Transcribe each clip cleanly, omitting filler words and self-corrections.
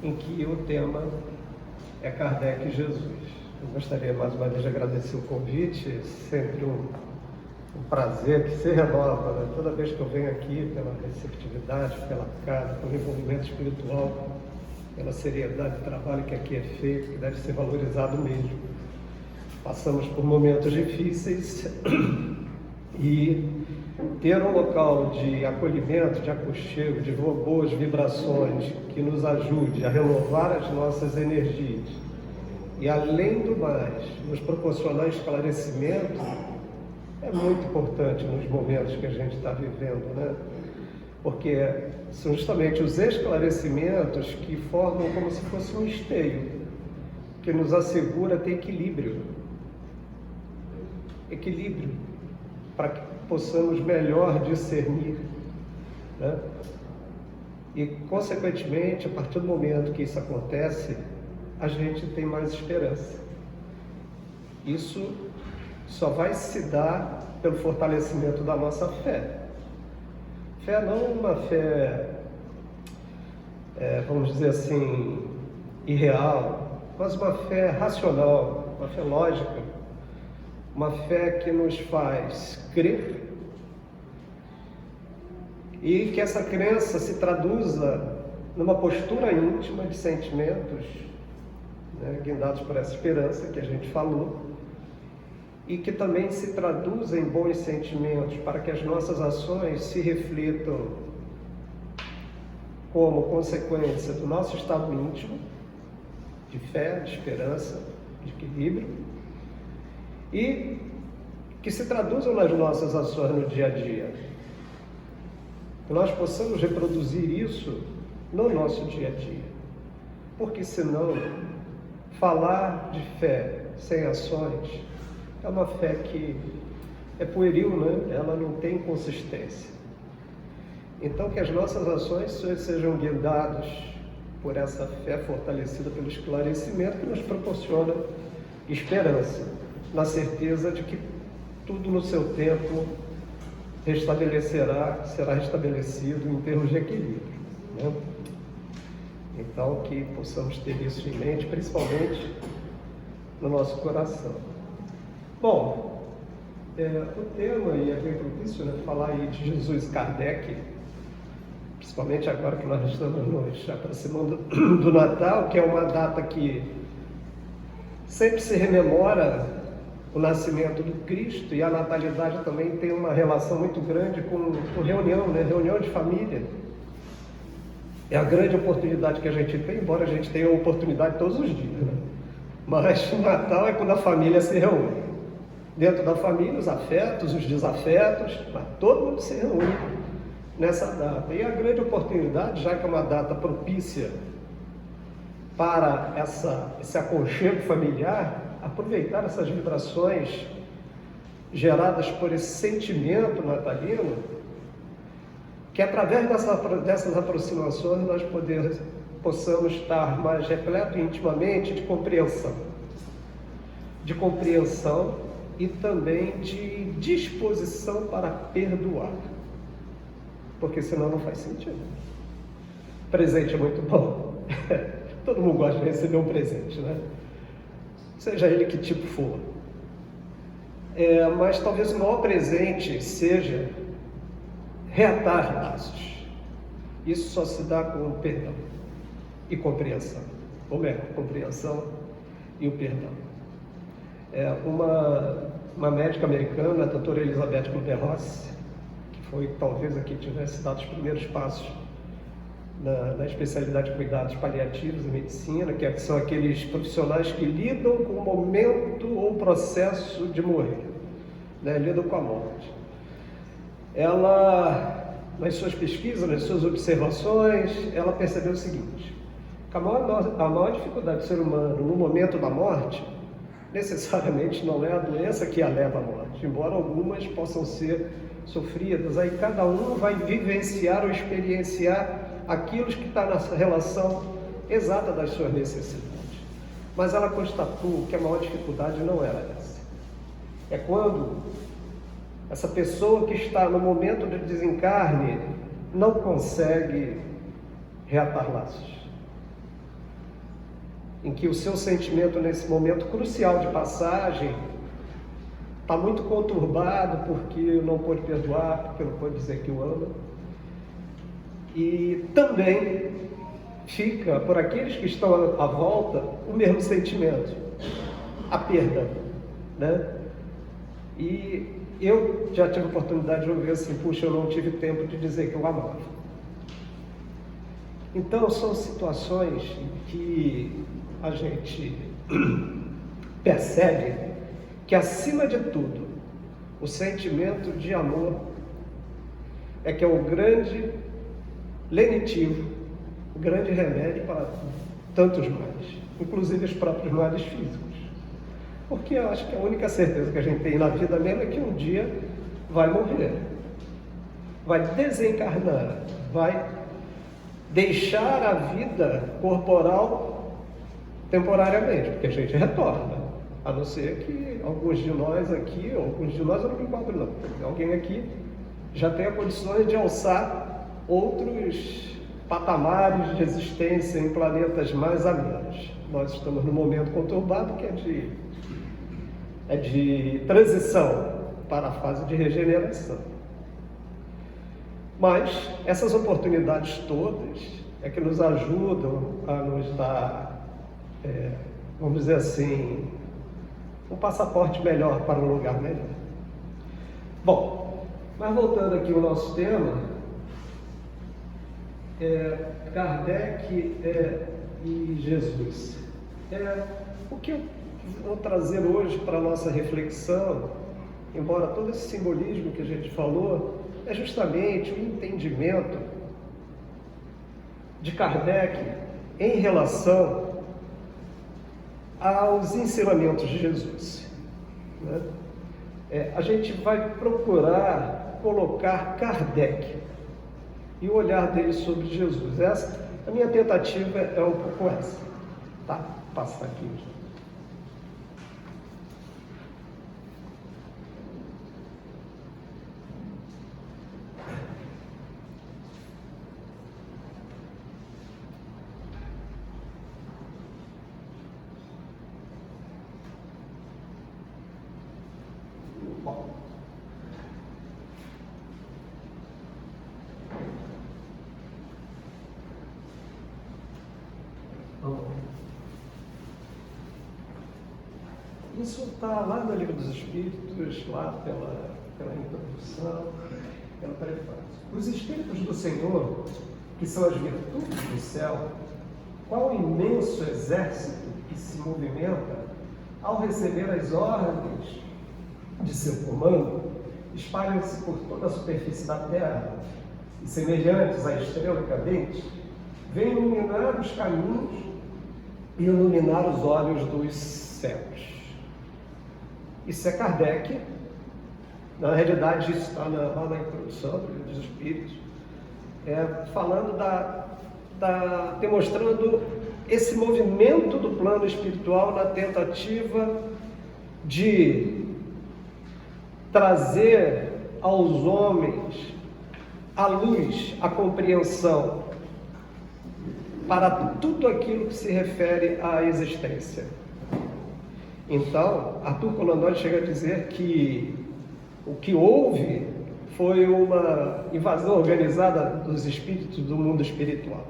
em que o tema é Kardec e Jesus. Eu gostaria mais uma vez de agradecer o convite, sempre um prazer que se renova, né? Toda vez que eu venho aqui, pela receptividade, pela casa, pelo envolvimento espiritual, pela seriedade do trabalho que aqui é feito, que deve ser valorizado mesmo. Passamos por momentos difíceis e ter um local de acolhimento, de aconchego, de boas vibrações que nos ajude a renovar as nossas energias e, além do mais, nos proporcionar esclarecimento é muito importante nos momentos que a gente está vivendo, né? Porque são justamente os esclarecimentos que formam como se fosse um esteio que nos assegura ter equilíbrio para que possamos melhor discernir, né? E, consequentemente, a partir do momento que isso acontece, a gente tem mais esperança. Isso só vai se dar pelo fortalecimento da nossa fé. Fé não uma fé, vamos dizer assim, irreal, mas uma fé racional, uma fé lógica, uma fé que nos faz crer e que essa crença se traduza numa postura íntima de sentimentos, né, guindados por essa esperança que a gente falou, e que também se traduza em bons sentimentos para que as nossas ações se reflitam como consequência do nosso estado íntimo, de fé, de esperança, de equilíbrio, e que se traduzam nas nossas ações no dia a dia. Que nós possamos reproduzir isso no nosso dia a dia. Porque senão, falar de fé sem ações é uma fé que é pueril, né? Ela não tem consistência. Então, que as nossas ações sejam guiadas por essa fé fortalecida pelo esclarecimento que nos proporciona esperança, na certeza de que tudo no seu tempo será restabelecido em termos de equilíbrio, né? Então, que possamos ter isso em mente, principalmente no nosso coração. Bom, o tema, e é bem propício, né, falar aí de Jesus e Kardec, principalmente agora que nós estamos nos aproximando do Natal, que é uma data que sempre se rememora o nascimento do Cristo, e a natalidade também tem uma relação muito grande com reunião, né? Reunião de família. É a grande oportunidade que a gente tem, embora a gente tenha a oportunidade todos os dias, né? Mas o Natal é quando a família se reúne. Dentro da família, os afetos, os desafetos, mas todo mundo se reúne nessa data. E a grande oportunidade, já que é uma data propícia para esse aconchego familiar, aproveitar essas vibrações geradas por esse sentimento natalino, que através dessas aproximações nós possamos estar mais repleto intimamente de compreensão e também de disposição para perdoar, porque senão não faz sentido. Presente é muito bom, todo mundo gosta de receber um presente, né? Seja ele que tipo for. Mas talvez o maior presente seja reatar laços. Isso só se dá com perdão e compreensão. Ou melhor, compreensão e o perdão. Uma médica americana, a doutora Elizabeth Kubler-Ross, que foi talvez a que tivesse dado os primeiros passos na especialidade de cuidados paliativos e medicina, que são aqueles profissionais que lidam com o momento ou processo de morrer, né? Lidam com a morte. Ela, nas suas pesquisas, nas suas observações, ela percebeu o seguinte: que a maior dificuldade do ser humano no momento da morte, necessariamente não é a doença que a leva à morte, embora algumas possam ser sofridas. Aí cada um vai vivenciar ou experienciar aquilo que está na relação exata das suas necessidades. Mas ela constatou que a maior dificuldade não era essa. É quando essa pessoa que está no momento de desencarne não consegue reatar laços. em que o seu sentimento nesse momento crucial de passagem está muito conturbado porque não pode perdoar, porque não pode dizer que o ama. E também fica por aqueles que estão à volta o mesmo sentimento, a perda, né? E eu já tive a oportunidade de ouvir assim: puxa, eu não tive tempo de dizer que eu amava. Então são situações em que a gente percebe que, acima de tudo, o sentimento de amor é que é o grande lenitivo, o grande remédio para tantos males, inclusive os próprios males físicos. Porque eu acho que a única certeza que a gente tem na vida mesmo é que um dia vai morrer, vai desencarnar, vai deixar a vida corporal temporariamente, porque a gente retorna, a não ser que alguns de nós aqui, ou alguns de nós eu não me enquadro não, alguém aqui já tenha condições de alçar outros patamares de existência em planetas mais amenos. Nós estamos num momento conturbado que é de transição para a fase de regeneração. Mas essas oportunidades todas é que nos ajudam a nos dar, vamos dizer assim, um passaporte melhor para um lugar melhor. Bom, mas voltando aqui ao nosso tema, Kardec e Jesus. O que eu vou trazer hoje para a nossa reflexão, embora todo esse simbolismo que a gente falou, é justamente o entendimento de Kardec em relação aos ensinamentos de Jesus, né? A gente vai procurar colocar Kardec e o olhar dele sobre Jesus. A minha tentativa é um pouco essa, tá? Vou passar aqui. Isso está lá no Livro dos Espíritos, lá pela introdução, pelo prefácio. Os Espíritos do Senhor, que são as virtudes do céu, qual imenso exército que se movimenta ao receber as ordens de seu comando, espalham-se por toda a superfície da terra e, semelhantes à estrela cadente, vêm iluminar os caminhos e iluminar os olhos dos céus. Isso é Kardec. Na realidade, isso está lá na introdução do Livro dos Espíritos, falando demonstrando esse movimento do plano espiritual na tentativa de trazer aos homens a luz, a compreensão para tudo aquilo que se refere à existência. Então, Arthur Conan chega a dizer que o que houve foi uma invasão organizada dos espíritos do mundo espiritual,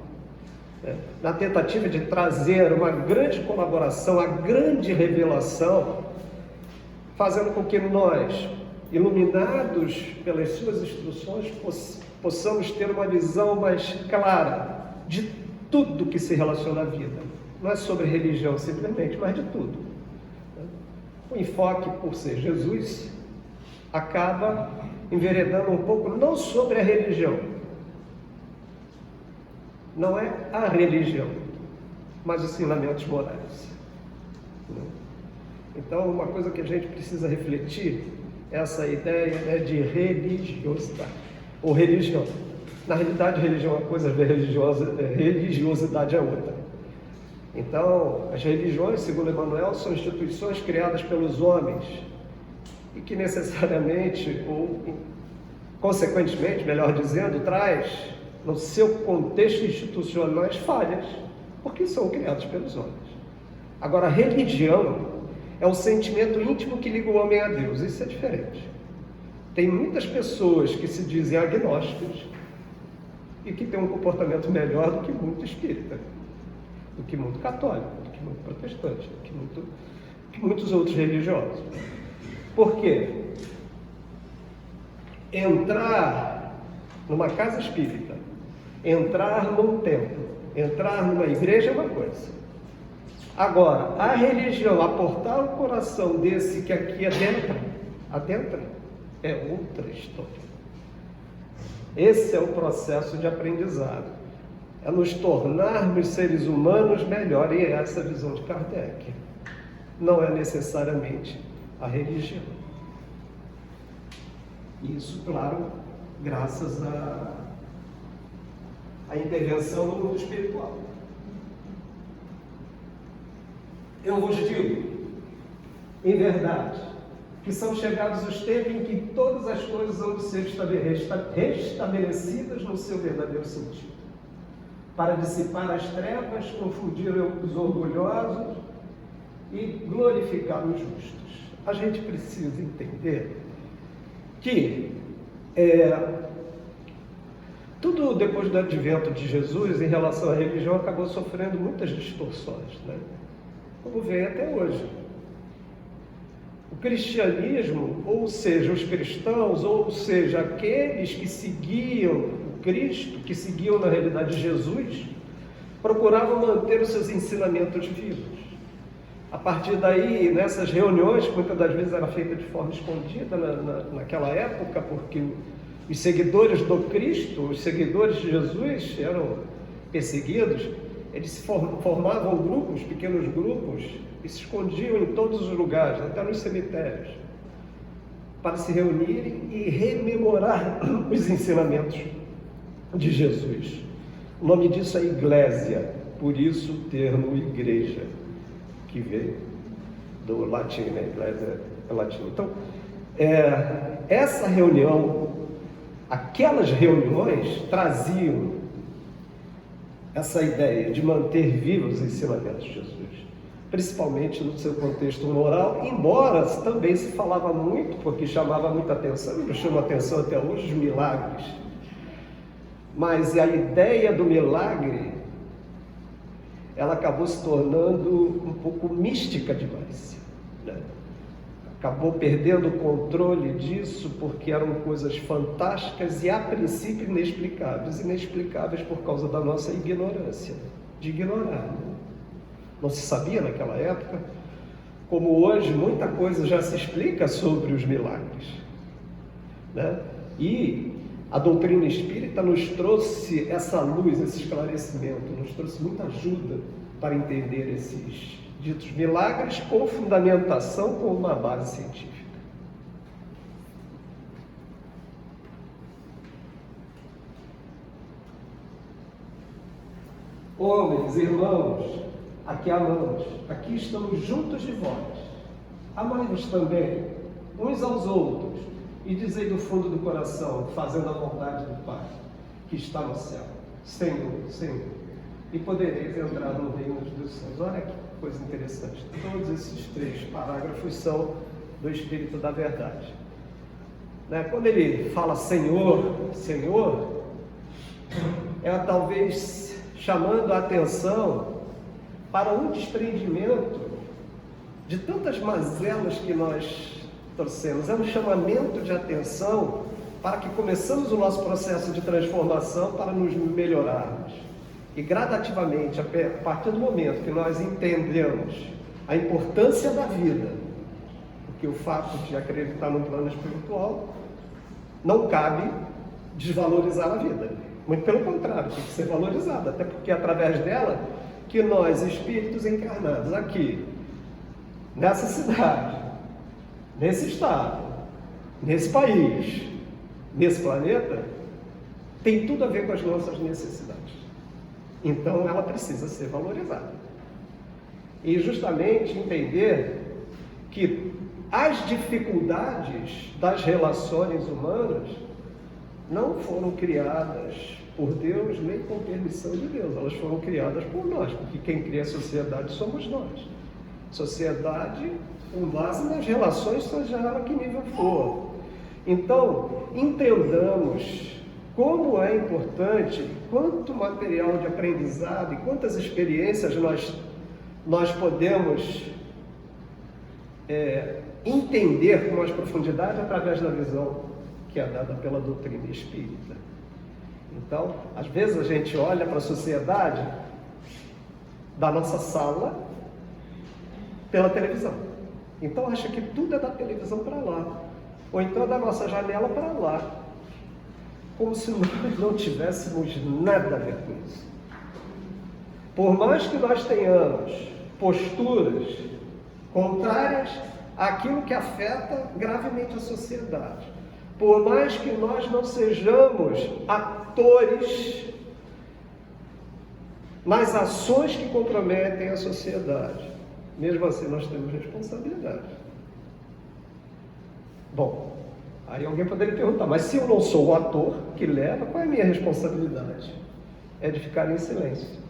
na tentativa de trazer uma grande colaboração, a grande revelação, fazendo com que nós, iluminados pelas suas instruções, possamos ter uma visão mais clara de tudo que se relaciona à vida. Não é sobre religião simplesmente, mas de tudo. O enfoque, por ser Jesus, acaba enveredando um pouco não sobre a religião, não é a religião, mas os ensinamentos morais. Então, uma coisa que a gente precisa refletir é essa ideia de religiosidade, ou religião. Na realidade, religião é uma coisa, religiosidade é outra. Então, as religiões, segundo Emmanuel, são instituições criadas pelos homens e que necessariamente, ou consequentemente, melhor dizendo, traz no seu contexto institucional falhas, porque são criados pelos homens. Agora, a religião é o sentimento íntimo que liga o homem a Deus. Isso é diferente. Tem muitas pessoas que se dizem agnósticos e que têm um comportamento melhor do que muito espírita, do que muito católico, do que muito protestante, do que muitos outros religiosos. Por quê? Entrar numa casa espírita, entrar num templo, entrar numa igreja é uma coisa. Agora, a religião, aportar o coração desse que aqui adentra, é outra história. Esse é o processo de aprendizado. É nos tornarmos seres humanos melhores, e é essa a visão de Kardec. Não é necessariamente a religião. Isso, claro, graças à intervenção no mundo espiritual. Eu vos digo, em verdade, que são chegados os tempos em que todas as coisas vão ser restabelecidas no seu verdadeiro sentido, para dissipar as trevas, confundir os orgulhosos e glorificar os justos. A gente precisa entender que tudo depois do advento de Jesus, em relação à religião, acabou sofrendo muitas distorções, né? Como vem até hoje. O cristianismo, ou seja, os cristãos, ou seja, aqueles que seguiam o Cristo, que seguiam na realidade Jesus, procuravam manter os seus ensinamentos vivos. A partir daí, nessas reuniões, que muitas das vezes era feita de forma escondida naquela época, porque os seguidores do Cristo, os seguidores de Jesus eram perseguidos, eles formavam grupos, pequenos grupos, e se escondiam em todos os lugares, até nos cemitérios, para se reunirem e rememorar os ensinamentos de Jesus. O nome disso é Iglesia, por isso o termo igreja, que veio do latim, né? Iglesia é latim. Então, essa reunião, aquelas reuniões traziam essa ideia de manter vivos os ensinamentos de Jesus, principalmente no seu contexto moral, embora também se falava muito, porque chamava muita atenção, e chama atenção até hoje, os milagres. Mas a ideia do milagre, ela acabou se tornando um pouco mística demais, né? Acabou perdendo o controle disso, porque eram coisas fantásticas e a princípio inexplicáveis por causa da nossa ignorância, de ignorar, né? Não se sabia naquela época, como hoje muita coisa já se explica sobre os milagres, né? E a doutrina espírita nos trouxe essa luz, esse esclarecimento, nos trouxe muita ajuda para entender esses ditos milagres com fundamentação, com uma base científica. Homens, irmãos, aqui amamos, aqui estamos juntos de vós. Amai-vos também, uns aos outros, e dizei do fundo do coração, fazendo a vontade do Pai, que está no céu. Senhor, Senhor, e podereis entrar no reino dos céus. Olha que coisa interessante. Todos esses 3 parágrafos são do Espírito da Verdade, né? Quando ele fala Senhor, Senhor, talvez chamando a atenção para um desprendimento de tantas mazelas que nós trouxemos. É um chamamento de atenção para que começamos o nosso processo de transformação para nos melhorarmos. E gradativamente, a partir do momento que nós entendemos a importância da vida, porque o fato de acreditar no plano espiritual não cabe desvalorizar a vida. Muito pelo contrário, tem que ser valorizada, até porque é através dela que nós, espíritos encarnados aqui, nessa cidade, nesse estado, nesse país, nesse planeta, tem tudo a ver com as nossas necessidades. Então ela precisa ser valorizada. E justamente entender que as dificuldades das relações humanas não foram criadas por Deus nem com permissão de Deus, elas foram criadas por nós, porque quem cria a sociedade somos nós. Sociedade, com base nas relações, seja ela que nível for. Então, entendamos como é importante, quanto material de aprendizado e quantas experiências nós podemos entender com mais profundidade através da visão que é dada pela doutrina espírita. Então, às vezes a gente olha para a sociedade da nossa sala pela televisão. Então acha que tudo é da televisão para lá, ou então é da nossa janela para lá, como se nós não tivéssemos nada a ver com isso. Por mais que nós tenhamos posturas contrárias àquilo que afeta gravemente a sociedade, por mais que nós não sejamos atores nas ações que comprometem a sociedade, mesmo assim nós temos responsabilidade. Bom, aí alguém poderia perguntar, mas se eu não sou o ator que leva, qual é a minha responsabilidade? É de ficar em silêncio.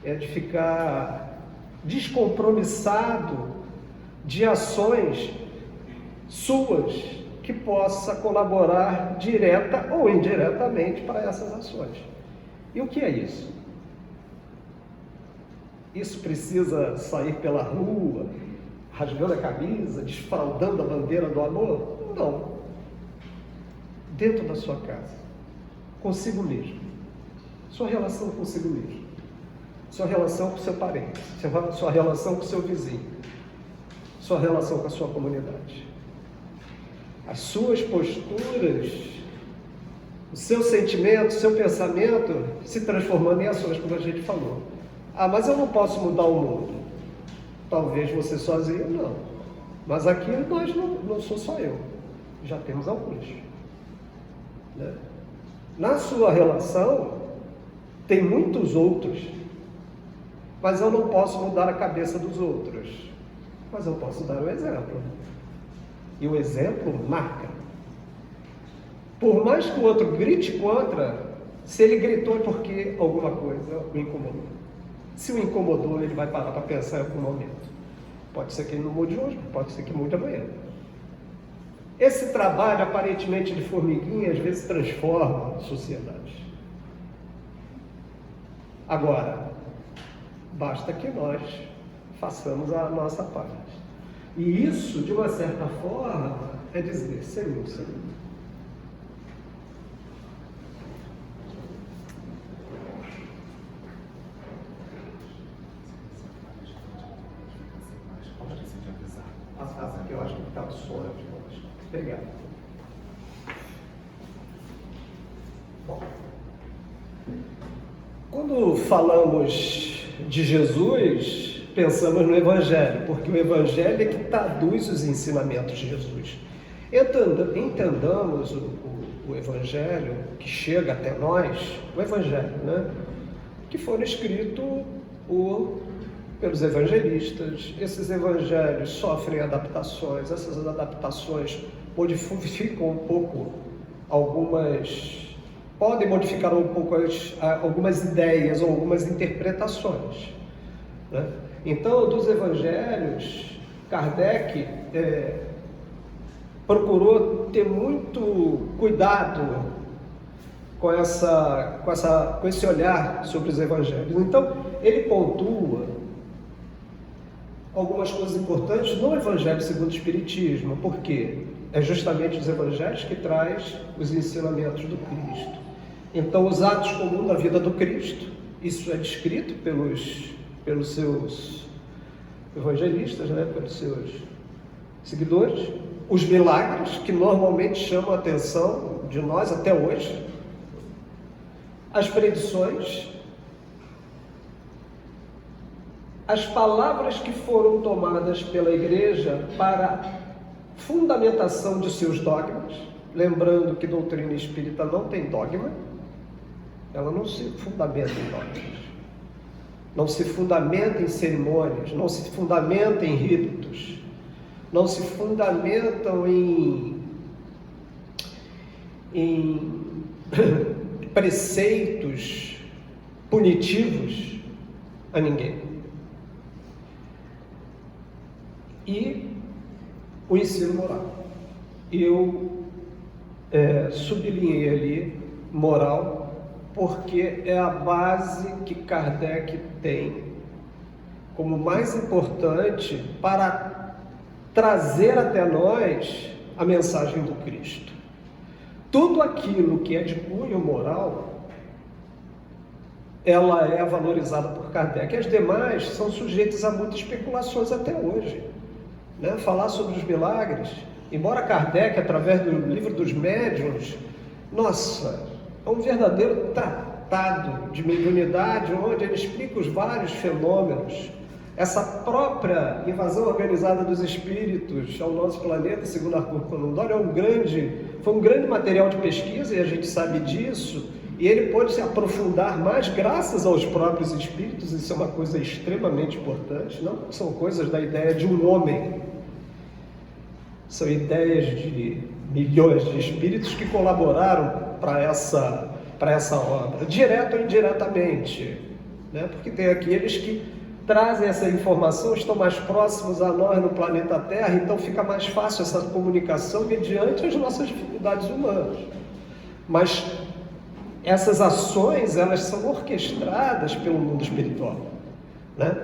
É de ficar descompromissado de ações suas que possa colaborar direta ou indiretamente para essas ações. E o que é isso? Isso precisa sair pela rua, rasgando a camisa, desfraldando a bandeira do amor? Não. Dentro da sua casa, consigo mesmo. Sua relação consigo mesmo. Sua relação com seu parente, sua relação com seu vizinho, sua relação com a sua comunidade. As suas posturas, o seu sentimento, o seu pensamento se transformando em ações, como a gente falou. Ah, mas eu não posso mudar o mundo. Talvez você sozinho, não. Mas aqui nós não sou só eu. Já temos alguns. Né? Na sua relação, tem muitos outros. Mas eu não posso mudar a cabeça dos outros. Mas eu posso dar um exemplo. E o exemplo marca. Por mais que o outro grite contra, se ele gritou é porque alguma coisa o incomodou. Se o incomodou, ele vai parar para pensar em algum momento. Pode ser que ele não mude hoje, pode ser que mude amanhã. Esse trabalho, aparentemente de formiguinha, às vezes transforma a sociedade. Agora, basta que nós façamos a nossa parte. E isso, de uma certa forma, é dizer, Senhor, Senhor. Aqui eu acho que está o som. Obrigado. Bom, quando falamos de Jesus, pensamos no Evangelho, porque o Evangelho é que traduz os ensinamentos de Jesus. Entendamos o Evangelho que chega até nós, o Evangelho, né? Que foram escritos pelos evangelistas. Esses evangelhos sofrem adaptações, essas adaptações modificam um pouco podem modificar um pouco algumas ideias ou algumas interpretações, né? Então, dos evangelhos, Kardec procurou ter muito cuidado com esse olhar sobre os evangelhos. Então, ele pontua algumas coisas importantes no Evangelho segundo o Espiritismo, porque é justamente os evangelhos que traz os ensinamentos do Cristo. Então, os atos comuns da vida do Cristo, isso é descrito pelos seus evangelistas, né? Pelos seus seguidores. Os milagres, que normalmente chamam a atenção de nós até hoje. As predições. As palavras que foram tomadas pela Igreja para fundamentação de seus dogmas, lembrando que doutrina espírita não tem dogma, ela não se fundamenta em dogmas, não se fundamenta em cerimônias, não se fundamenta em ritos, não se fundamentam em preceitos punitivos a ninguém. e o ensino moral. Eu sublinhei ali moral, porque é a base que Kardec tem como mais importante para trazer até nós a mensagem do Cristo. Tudo aquilo que é de cunho moral, ela é valorizada por Kardec. As demais são sujeitas a muitas especulações até hoje. Falar sobre os milagres, embora Kardec, através do livro dos médiuns, é um verdadeiro tratado de mediunidade, onde ele explica os vários fenômenos. Essa própria invasão organizada dos espíritos ao nosso planeta, segundo Arthur Conan Doyle, foi um grande material de pesquisa, e a gente sabe disso, e ele pode se aprofundar mais graças aos próprios espíritos. Isso é uma coisa extremamente importante. Não são coisas da ideia de um homem, são ideias de milhões de espíritos que colaboraram para essa obra, direto ou indiretamente, porque tem aqueles que trazem essa informação, estão mais próximos a nós no planeta Terra, então fica mais fácil essa comunicação mediante as nossas dificuldades humanas. Mas essas ações, elas são orquestradas pelo mundo espiritual,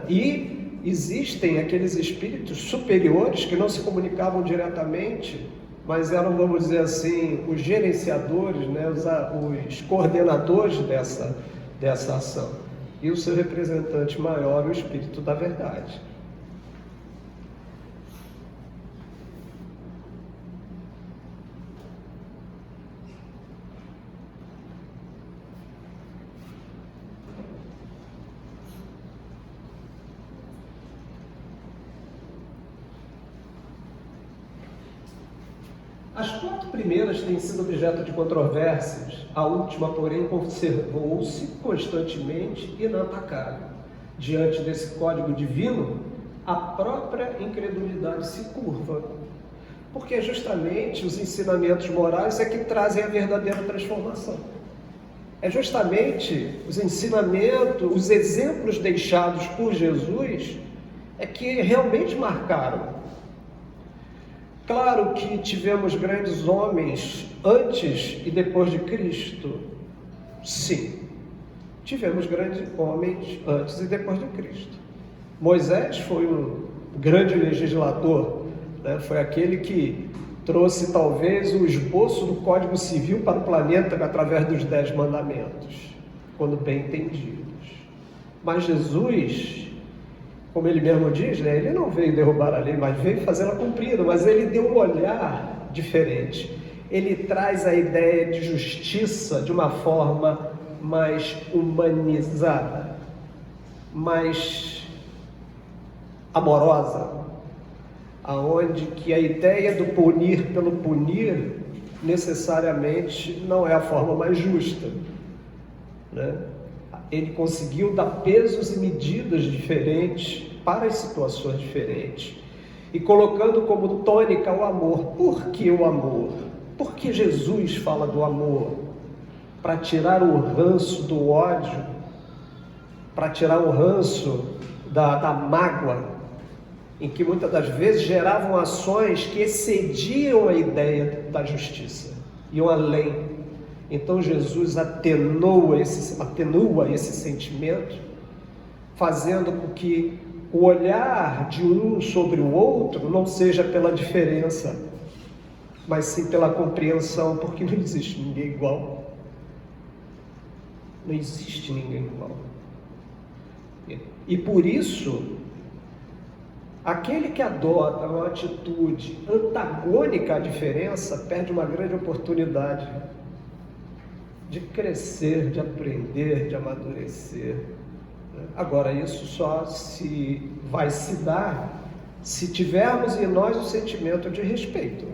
E existem aqueles espíritos superiores que não se comunicavam diretamente, mas eram, vamos dizer assim, os gerenciadores, os coordenadores dessa ação. E o seu representante maior, o Espírito da Verdade. As 4 primeiras têm sido objeto de controvérsias, a última, porém, conservou-se constantemente inatacável. Diante desse código divino, a própria incredulidade se curva, porque justamente os ensinamentos morais é que trazem a verdadeira transformação. É justamente os ensinamentos, os exemplos deixados por Jesus é que realmente marcaram. Claro que tivemos grandes homens antes e depois de Cristo. Sim, tivemos grandes homens antes e depois de Cristo. Moisés foi um grande legislador, Foi aquele que trouxe talvez o esboço do Código Civil para o planeta através dos 10 mandamentos, quando bem entendidos. Mas Jesus, como ele mesmo diz, ele não veio derrubar a lei, mas veio fazê-la cumprida, mas ele deu um olhar diferente. Ele traz a ideia de justiça de uma forma mais humanizada, mais amorosa, aonde que a ideia do punir pelo punir necessariamente não é a forma mais justa, Ele conseguiu dar pesos e medidas diferentes para as situações diferentes, e colocando como tônica o amor. Por que o amor? Porque Jesus fala do amor para tirar o ranço do ódio, para tirar o ranço da mágoa, em que muitas das vezes geravam ações que excediam a ideia da justiça, iam além. Então Jesus atenua esse sentimento, fazendo com que o olhar de um sobre o outro não seja pela diferença, mas sim pela compreensão, porque não existe ninguém igual. Não existe ninguém igual. E por isso, aquele que adota uma atitude antagônica à diferença perde uma grande oportunidade de crescer, de aprender, de amadurecer. Agora, isso só vai se dar se tivermos em nós o sentimento de respeito.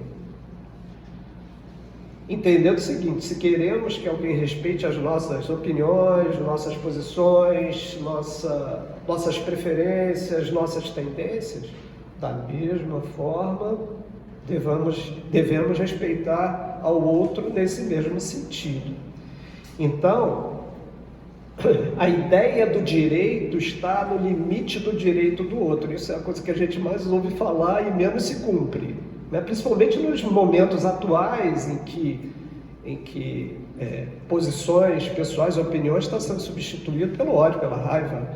Entendendo o seguinte: se queremos que alguém respeite as nossas opiniões, nossas posições, nossas preferências, nossas tendências, da mesma forma, devemos respeitar ao outro nesse mesmo sentido. Então, a ideia do direito está no limite do direito do outro. Isso é a coisa que a gente mais ouve falar e menos se cumpre, né? Principalmente nos momentos atuais em que posições pessoais, opiniões estão sendo substituídas pelo ódio, pela raiva,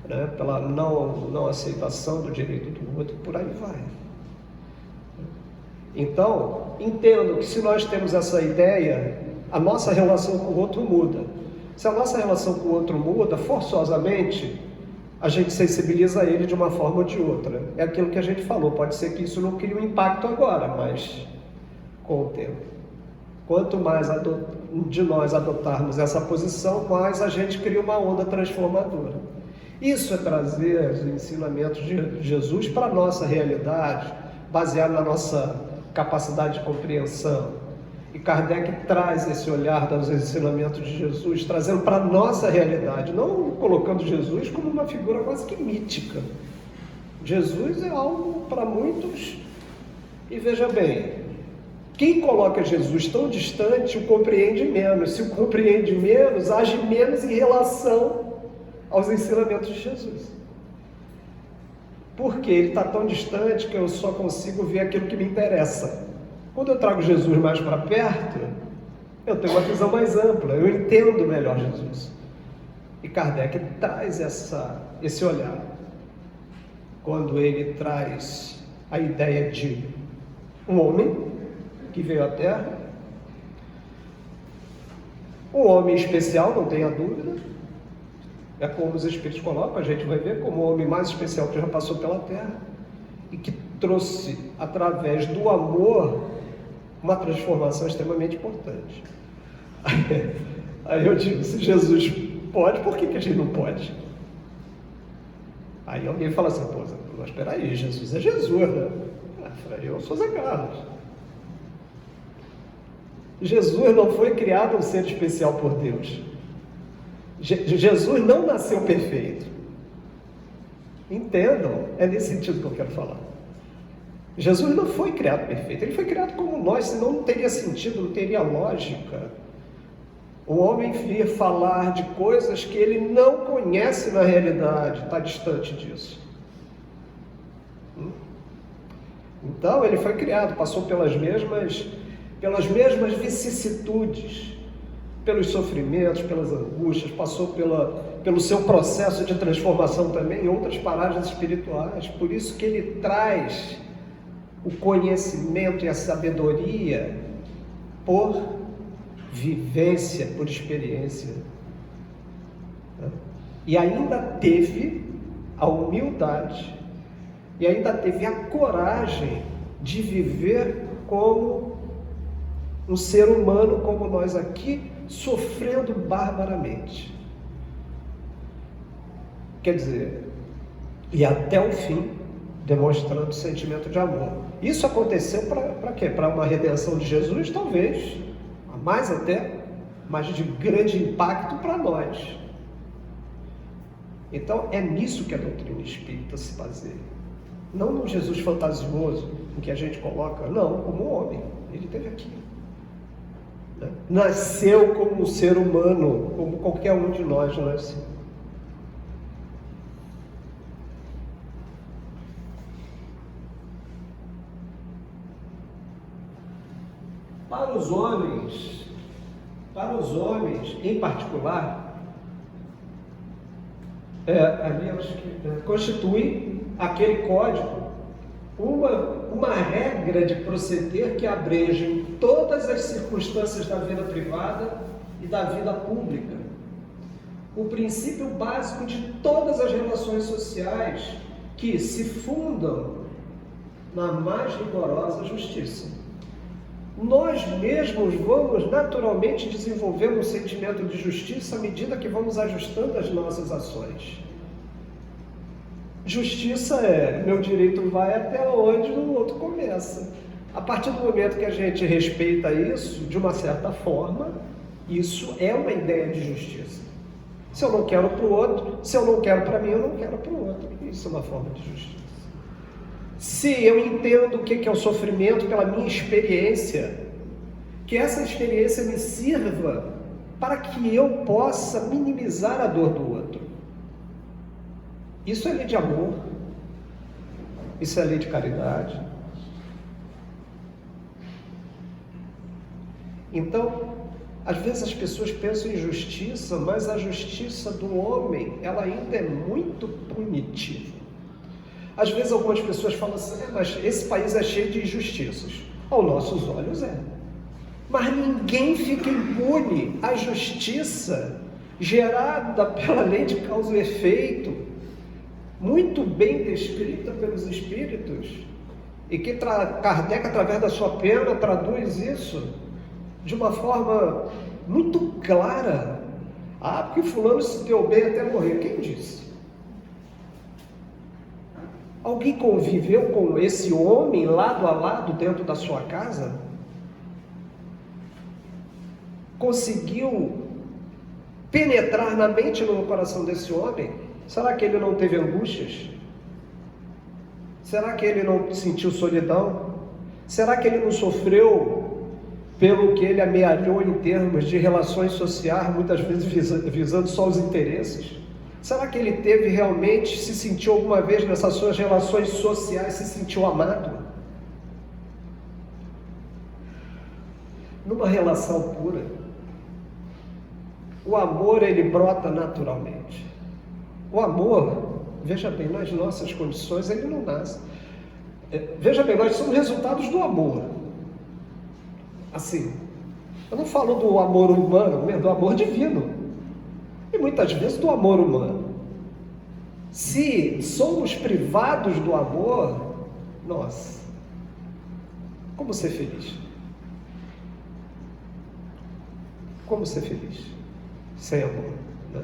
né? Pela não aceitação do direito do outro, por aí vai. Então, entendo que se nós temos essa ideia, a nossa relação com o outro muda. Se a nossa relação com o outro muda, forçosamente, a gente sensibiliza ele de uma forma ou de outra. É aquilo que a gente falou, pode ser que isso não crie um impacto agora, mas com o tempo. Quanto mais de nós adotarmos essa posição, mais a gente cria uma onda transformadora. Isso é trazer os ensinamentos de Jesus para a nossa realidade, baseado na nossa capacidade de compreensão. E Kardec traz esse olhar dos ensinamentos de Jesus, trazendo para a nossa realidade, não colocando Jesus como uma figura quase que mítica. Jesus é algo para muitos, e veja bem, quem coloca Jesus tão distante o compreende menos. Se o compreende menos, age menos em relação aos ensinamentos de Jesus. Porque ele está tão distante que eu só consigo ver aquilo que me interessa. Quando eu trago Jesus mais para perto, eu tenho uma visão mais ampla, eu entendo melhor Jesus. E Kardec traz esse olhar. Quando ele traz a ideia de um homem que veio à Terra, um homem especial, não tenha dúvida, é como os Espíritos colocam, a gente vai ver como o homem mais especial que já passou pela Terra, e que trouxe, através do amor, uma transformação extremamente importante. Aí eu digo, se Jesus pode, por que a gente não pode? Aí alguém fala assim, pô, mas espera aí, Jesus é Jesus, né? Eu sou Zé Carlos. Jesus não foi criado um ser especial por Deus. Jesus não nasceu perfeito. Entendam, é nesse sentido que eu quero falar. Jesus não foi criado perfeito, ele foi criado como nós, senão não teria sentido, não teria lógica. O homem vir falar de coisas que ele não conhece na realidade, está distante disso. Então ele foi criado, passou pelas mesmas vicissitudes, pelos sofrimentos, pelas angústias, passou pelo seu processo de transformação também em outras paragens espirituais. Por isso que ele traz o conhecimento e a sabedoria por vivência, por experiência. E ainda teve a humildade, e ainda teve a coragem de viver como um ser humano como nós aqui, sofrendo barbaramente. Quer dizer, e até o fim, demonstrando sentimento de amor. Isso aconteceu para quê? Para uma redenção de Jesus? Talvez, mais até, mas de grande impacto para nós. Então, é nisso que a doutrina espírita se baseia. Não no Jesus fantasioso, em que a gente coloca, não, como homem, ele esteve aqui. Nasceu como um ser humano, como qualquer um de nós nasceu. Para os homens em particular, ali eu acho que constitui aquele código uma regra de proceder que abrange todas as circunstâncias da vida privada e da vida pública. O princípio básico de todas as relações sociais que se fundam na mais rigorosa justiça. Nós mesmos vamos naturalmente desenvolvendo um sentimento de justiça à medida que vamos ajustando as nossas ações. Justiça é, meu direito vai até onde o outro começa. A partir do momento que a gente respeita isso, de uma certa forma, isso é uma ideia de justiça. Se eu não quero para o outro, se eu não quero para mim, eu não quero para o outro. Isso é uma forma de justiça. Se eu entendo o que é o sofrimento pela minha experiência, que essa experiência me sirva para que eu possa minimizar a dor do outro. Isso é lei de amor, isso é lei de caridade. Então, às vezes as pessoas pensam em justiça, mas a justiça do homem, ela ainda é muito punitiva. Às vezes algumas pessoas falam assim, mas esse país é cheio de injustiças. Aos nossos olhos é. Mas ninguém fica impune. A justiça gerada pela lei de causa e efeito, muito bem descrita pelos espíritos, e que Kardec, através da sua pena, traduz isso de uma forma muito clara. Ah, porque fulano se deu bem até morrer. Quem disse? Alguém conviveu com esse homem lado a lado dentro da sua casa? Conseguiu penetrar na mente e no coração desse homem? Será que ele não teve angústias? Será que ele não sentiu solidão? Será que ele não sofreu pelo que ele amealhou em termos de relações sociais, muitas vezes visando só os interesses? Será que ele teve realmente, se sentiu alguma vez nessas suas relações sociais, se sentiu amado? Numa relação pura, o amor ele brota naturalmente. O amor, veja bem, nas nossas condições ele não nasce. Veja bem, nós somos resultados do amor. Assim, eu não falo do amor humano, mas do amor divino. E muitas vezes do amor humano. Se somos privados do amor, nossa, como ser feliz? Como ser feliz sem amor, né?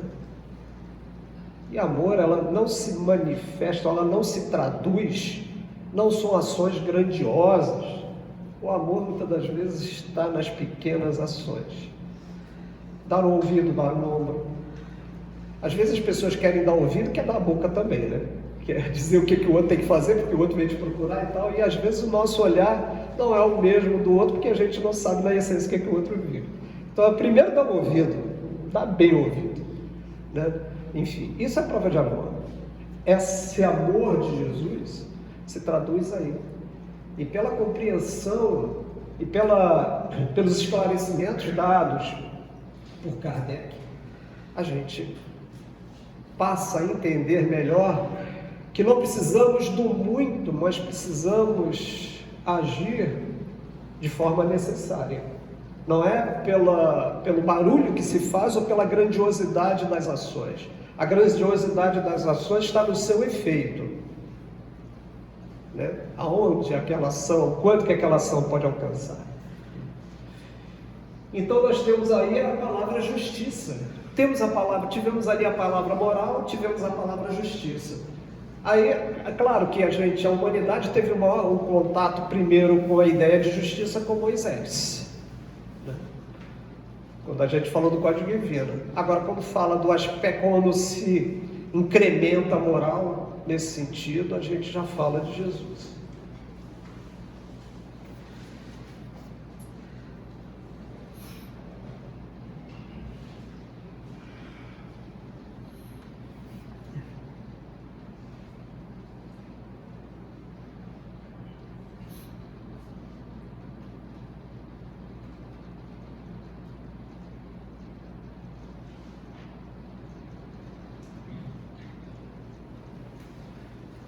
E amor, ela não se manifesta, ela não se traduz, não são ações grandiosas. O amor muitas das vezes está nas pequenas ações. Dar um ouvido, dar um ombro. Às vezes as pessoas querem dar ouvido, quer dar a boca também, né? Quer dizer o que o outro tem que fazer, porque o outro vem te procurar e tal, e às vezes o nosso olhar não é o mesmo do outro, porque a gente não sabe na essência o que o outro vive. Então, primeiro dá um ouvido, dá bem ouvido, né? Enfim, isso é prova de amor. Esse amor de Jesus se traduz aí. E pela compreensão e pelos esclarecimentos dados por Kardec, a gente passa a entender melhor que não precisamos do muito, mas precisamos agir de forma necessária. Não é pelo barulho que se faz ou pela grandiosidade das ações. A grandiosidade das ações está no seu efeito, né? Aonde aquela ação, quanto que aquela ação pode alcançar. Então nós temos aí a palavra justiça. Tivemos ali a palavra moral, tivemos a palavra justiça. Aí, é claro que a humanidade teve um contato primeiro com a ideia de justiça com Moisés, né? Quando a gente falou do Código Divino. Agora, quando fala do aspecto, quando se incrementa a moral, nesse sentido, a gente já fala de Jesus.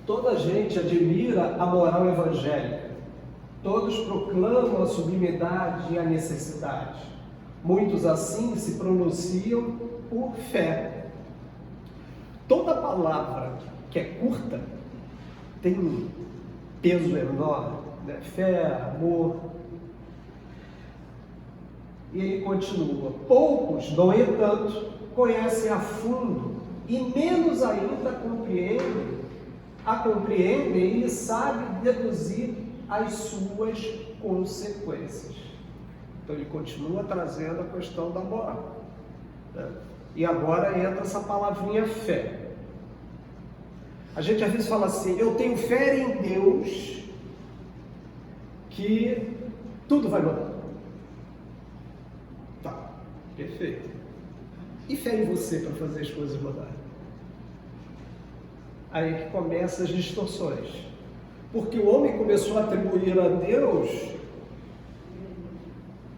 Toda a gente admira a moral evangélica. Todos proclamam a sublimidade e a necessidade. Muitos assim se pronunciam por fé. Toda palavra que é curta tem um peso enorme, né? Fé, amor. E ele continua. Poucos, no entanto, conhecem a fundo e menos ainda compreendem e sabem deduzir as suas consequências. Então ele continua trazendo a questão da moral, né? E agora entra essa palavrinha fé. A gente às vezes fala assim, eu tenho fé em Deus que tudo vai mudar. Tá. Perfeito. E fé em você para fazer as coisas mudarem? Aí que começam as distorções. Porque o homem começou a atribuir a Deus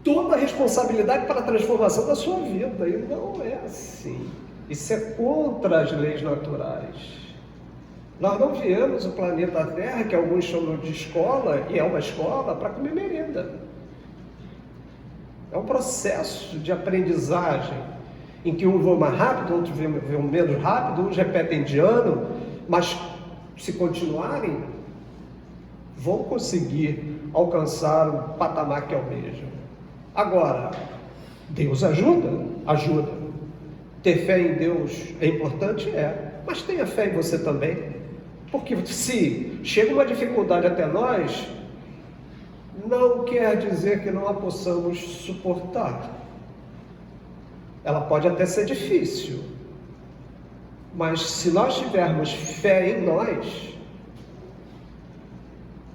toda a responsabilidade para a transformação da sua vida. E não é assim. Isso é contra as leis naturais. Nós não viemos o planeta Terra, que alguns chamam de escola, e é uma escola, para comer merenda. É um processo de aprendizagem, em que um voa mais rápido, outros voam menos rápido, uns repetem de ano, mas se continuarem, vão conseguir alcançar o patamar que almejam. Agora, Deus ajuda? Ajuda. Ter fé em Deus é importante? É. Mas tenha fé em você também. Porque se chega uma dificuldade até nós, não quer dizer que não a possamos suportar. Ela pode até ser difícil, mas se nós tivermos fé em nós,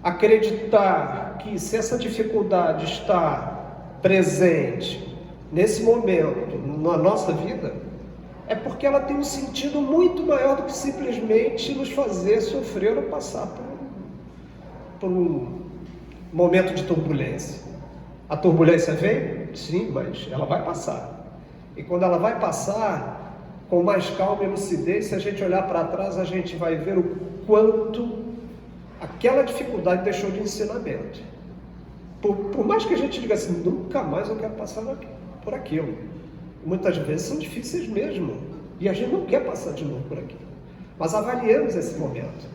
acreditar que se essa dificuldade está presente nesse momento na nossa vida, é porque ela tem um sentido muito maior do que simplesmente nos fazer sofrer ou passar por um momento de turbulência. A turbulência vem? Sim, mas ela vai passar. E quando ela vai passar, com mais calma e lucidez, se a gente olhar para trás, a gente vai ver o quanto aquela dificuldade deixou de ensinamento. Por mais que a gente diga assim, nunca mais eu quero passar por aquilo. Muitas vezes são difíceis mesmo, e a gente não quer passar de novo por aquilo. Mas avaliemos esse momento.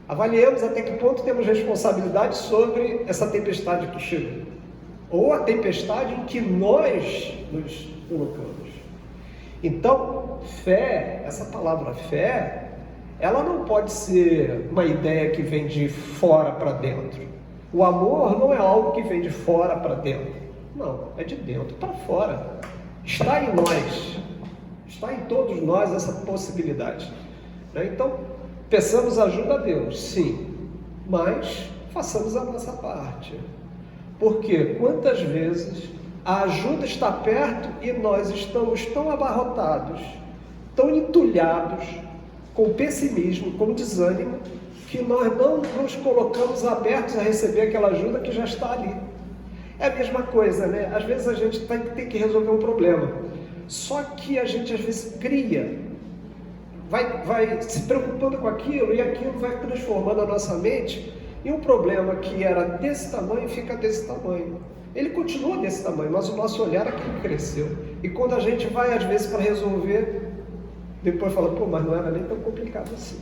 Avaliemos até que ponto temos responsabilidade sobre essa tempestade que chegou, ou a tempestade em que nós nos colocamos. Então, fé, essa palavra fé, ela não pode ser uma ideia que vem de fora para dentro. O amor não é algo que vem de fora para dentro. Não, é de dentro para fora. Está em nós, está em todos nós essa possibilidade. Então, peçamos ajuda a Deus, sim, mas façamos a nossa parte. Porque quantas vezes a ajuda está perto e nós estamos tão abarrotados, tão entulhados com pessimismo, com desânimo, que nós não nos colocamos abertos a receber aquela ajuda que já está ali. É a mesma coisa, né? Às vezes a gente tem que resolver um problema, só que a gente às vezes cria, vai se preocupando com aquilo, e aquilo vai transformando a nossa mente em um problema que era desse tamanho, fica desse tamanho. Ele continua desse tamanho, mas o nosso olhar é que cresceu. E quando a gente vai às vezes para resolver, depois fala, pô, mas não era nem tão complicado assim.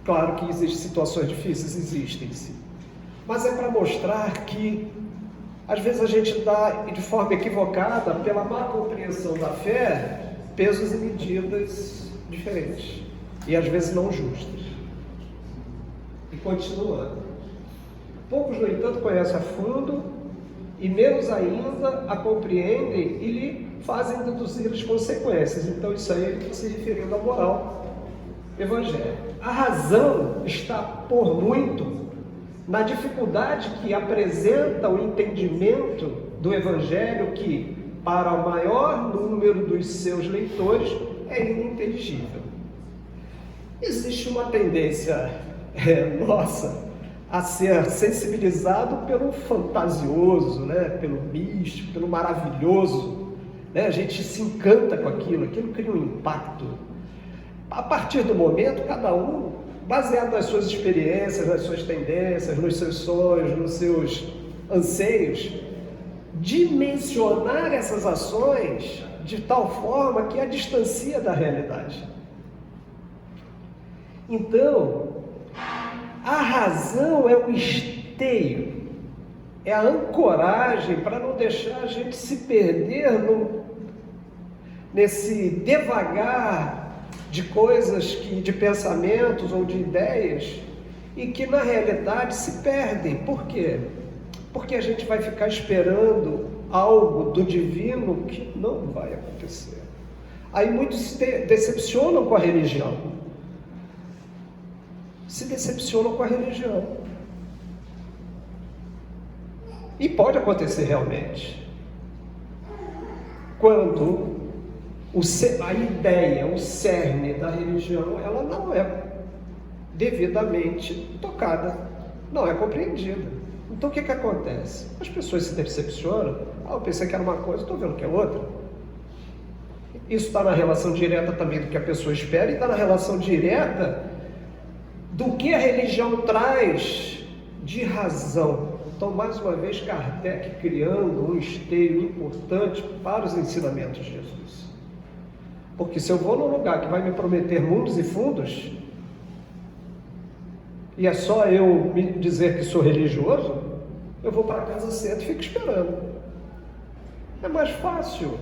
Claro que existem situações difíceis, existem sim, mas é para mostrar que às vezes a gente dá, de forma equivocada, pela má compreensão da fé, pesos e medidas diferentes, e às vezes não justas. E continuando. Poucos, no entanto, conhecem a fundo, e menos ainda a compreendem e lhe fazem deduzir as consequências. Então isso aí ele está se referindo à moral evangélica. A razão está, por muito, na dificuldade que apresenta o entendimento do Evangelho, que, para o maior número dos seus leitores, é ininteligível. Existe uma tendência nossa a ser sensibilizado pelo fantasioso, né? Pelo místico, pelo maravilhoso. Né? A gente se encanta com aquilo cria um impacto. A partir do momento, cada um, baseado nas suas experiências, nas suas tendências, nos seus sonhos, nos seus anseios, dimensionar essas ações de tal forma que a distancia da realidade. Então, a razão é o esteio, é a ancoragem para não deixar a gente se perder nesse devagar de coisas, de pensamentos ou de ideias, e que na realidade se perdem. Por quê? Porque a gente vai ficar esperando algo do divino que não vai acontecer. Aí muitos se decepcionam com a religião. Se decepcionam com a religião. E pode acontecer realmente. quando a ideia, o cerne da religião, ela não é devidamente tocada, não é compreendida. Então o que acontece? As pessoas se decepcionam. Eu pensei que era uma coisa, estou vendo que é outra. Isso está na relação direta também do que a pessoa espera e está na relação direta do que a religião traz de razão. Então, mais uma vez, Kardec criando um esteio importante para os ensinamentos de Jesus. Porque se eu vou num lugar que vai me prometer mundos e fundos, e é só eu me dizer que sou religioso, eu vou para casa cedo e fico esperando. É mais fácil.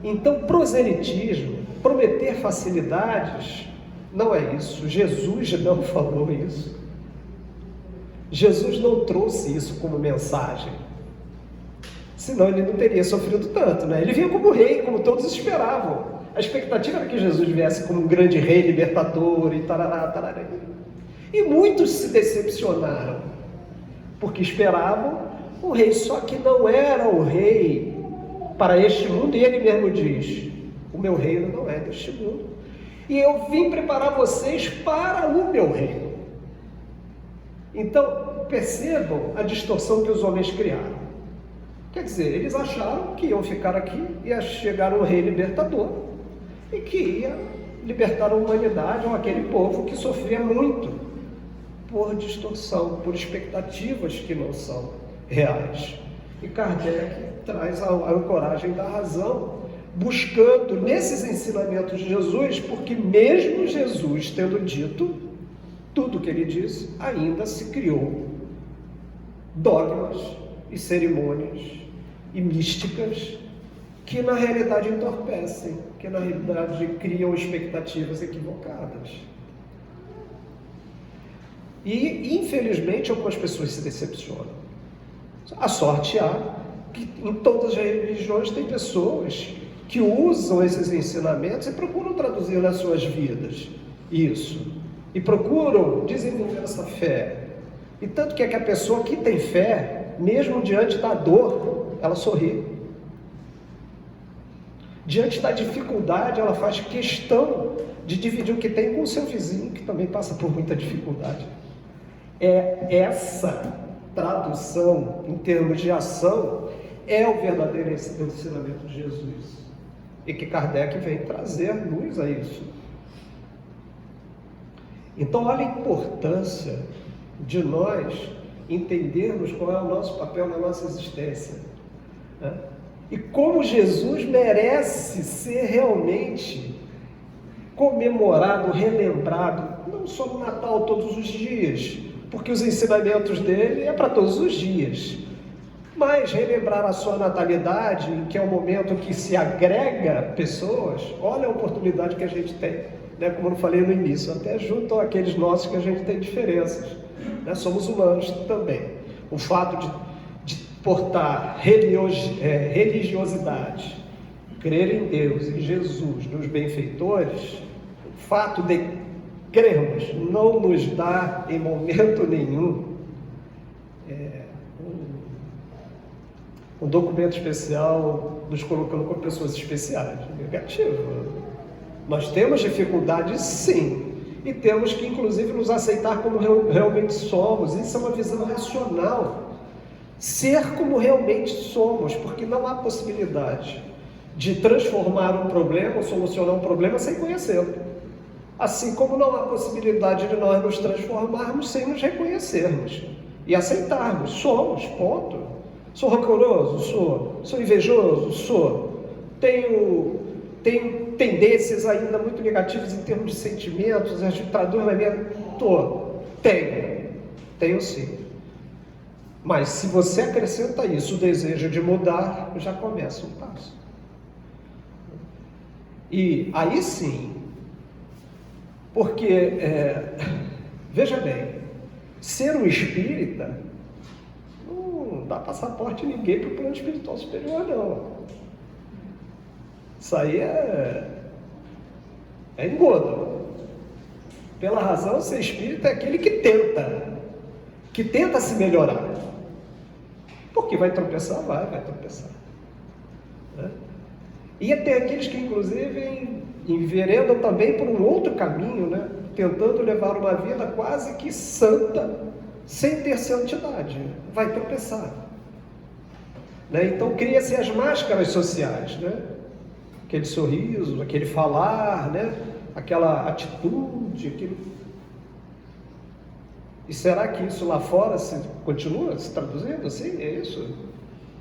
Então, proselitismo, prometer facilidades, não é isso. Jesus não falou isso. Jesus não trouxe isso como mensagem. Senão ele não teria sofrido tanto, né? Ele vinha como rei, como todos esperavam. A expectativa era que Jesus viesse como um grande rei libertador e tarará, tarará. E muitos se decepcionaram, porque esperavam o rei, só que não era o rei para este mundo, e ele mesmo diz: o meu reino não é deste mundo, e eu vim preparar vocês para o meu reino. Então, percebam a distorção que os homens criaram. Quer dizer, eles acharam que iam ficar aqui, ia chegar um rei libertador, e que ia libertar a humanidade, ou aquele povo que sofria muito por distorção, por expectativas que não são reais. E Kardec traz a ancoragem da razão, buscando nesses ensinamentos de Jesus, porque mesmo Jesus tendo dito tudo o que ele disse, ainda se criou dogmas e cerimônias e místicas que na realidade entorpecem, que na realidade criam expectativas equivocadas. E infelizmente algumas pessoas se decepcionam. A sorte há que em todas as religiões tem pessoas que usam esses ensinamentos e procuram traduzir nas suas vidas isso, e procuram desenvolver essa fé. E tanto que é que a pessoa que tem fé, mesmo diante da dor, ela sorri. Diante da dificuldade, ela faz questão de dividir o que tem com o seu vizinho, que também passa por muita dificuldade. Essa tradução em termos de ação é o verdadeiro ensinamento de Jesus, e que Kardec vem trazer luz a isso. Então olha a importância de nós entendermos qual é o nosso papel na nossa existência, né? E como Jesus merece ser realmente comemorado, relembrado, não só no Natal, todos os dias, porque os ensinamentos dele é para todos os dias, mas relembrar a sua natalidade, que é o momento que se agrega pessoas. Olha a oportunidade que a gente tem, né? Como eu falei no início, até junto àqueles nossos que a gente tem diferenças, né? Somos humanos também. O fato de portar religiosidade, crer em Deus, em Jesus, nos benfeitores, o fato de crermos não nos dá em momento nenhum um documento especial nos colocando como pessoas especiais. Negativo. Nós temos dificuldades, sim, e temos que inclusive nos aceitar como realmente somos. Isso é uma visão racional. Ser como realmente somos, porque não há possibilidade de transformar um problema ou solucionar um problema sem conhecê-lo. Assim como não há possibilidade de nós nos transformarmos sem nos reconhecermos e aceitarmos. Somos, ponto. Sou rancoroso? Sou. Sou invejoso? Sou. Tenho tendências ainda muito negativas em termos de sentimentos, traduz na minha... Tenho sim. Mas se você acrescenta isso, o desejo de mudar, já começa um passo. E aí sim, porque, veja bem, ser um espírita não dá passaporte a ninguém para o plano espiritual superior, não. Isso aí é engodo. Pela razão, ser espírita é aquele que tenta se melhorar. Porque vai tropeçar? Vai tropeçar. né? E até aqueles que, inclusive, enveredam também por um outro caminho, né? Tentando levar uma vida quase que santa, sem ter santidade. Vai tropeçar. Né? Então, cria-se as máscaras sociais, né? Aquele sorriso, aquele falar, né? Aquela atitude, aquilo... E será que isso lá fora continua se traduzindo assim? É isso?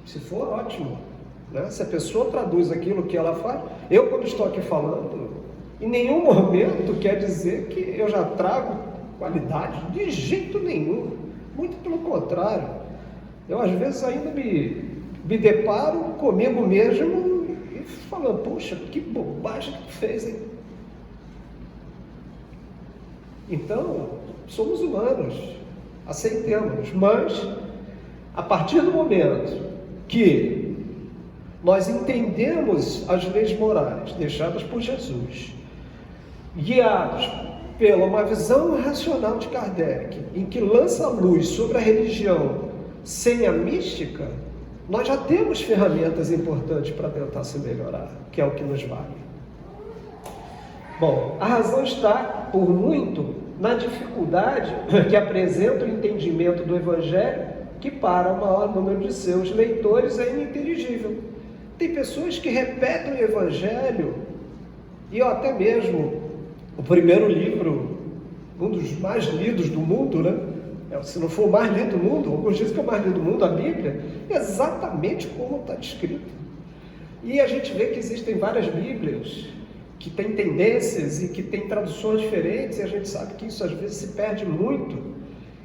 Se for, ótimo. Né? Se a pessoa traduz aquilo que ela faz, eu quando estou aqui falando, em nenhum momento quer dizer que eu já trago qualidade, de jeito nenhum, muito pelo contrário. Eu às vezes ainda me deparo comigo mesmo e falando, poxa, que bobagem que tu fez, hein? Então, somos humanos, aceitemos, mas a partir do momento que nós entendemos as leis morais deixadas por Jesus, guiados pela uma visão racional de Kardec, em que lança luz sobre a religião sem a mística, nós já temos ferramentas importantes para tentar se melhorar, que é o que nos vale. Bom, a razão está, por muito, na dificuldade que apresenta o entendimento do Evangelho, que para o maior número de seus leitores é ininteligível. Tem pessoas que repetem o Evangelho, e até mesmo o primeiro livro, um dos mais lidos do mundo, né? Se não for o mais lido do mundo, alguns dizem que é o mais lido do mundo, a Bíblia, exatamente como está descrito. E a gente vê que existem várias Bíblias que têm tendências e que têm traduções diferentes, e a gente sabe que isso às vezes se perde muito.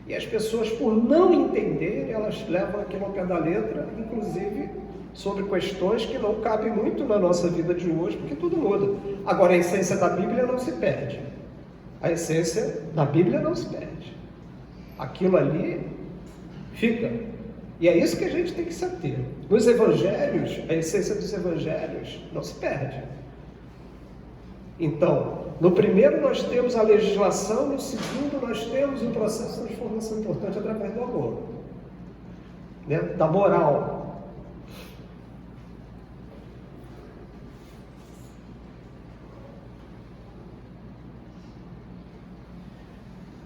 E as pessoas, por não entenderem, elas levam aquilo ao pé da letra, inclusive sobre questões que não cabem muito na nossa vida de hoje, porque tudo muda. Agora, a essência da Bíblia não se perde. A essência da Bíblia não se perde. Aquilo ali fica. E é isso que a gente tem que se ater. Nos evangelhos, a essência dos evangelhos não se perde. Então, no primeiro nós temos a legislação, no segundo nós temos um processo de transformação importante através do amor, né? Da moral.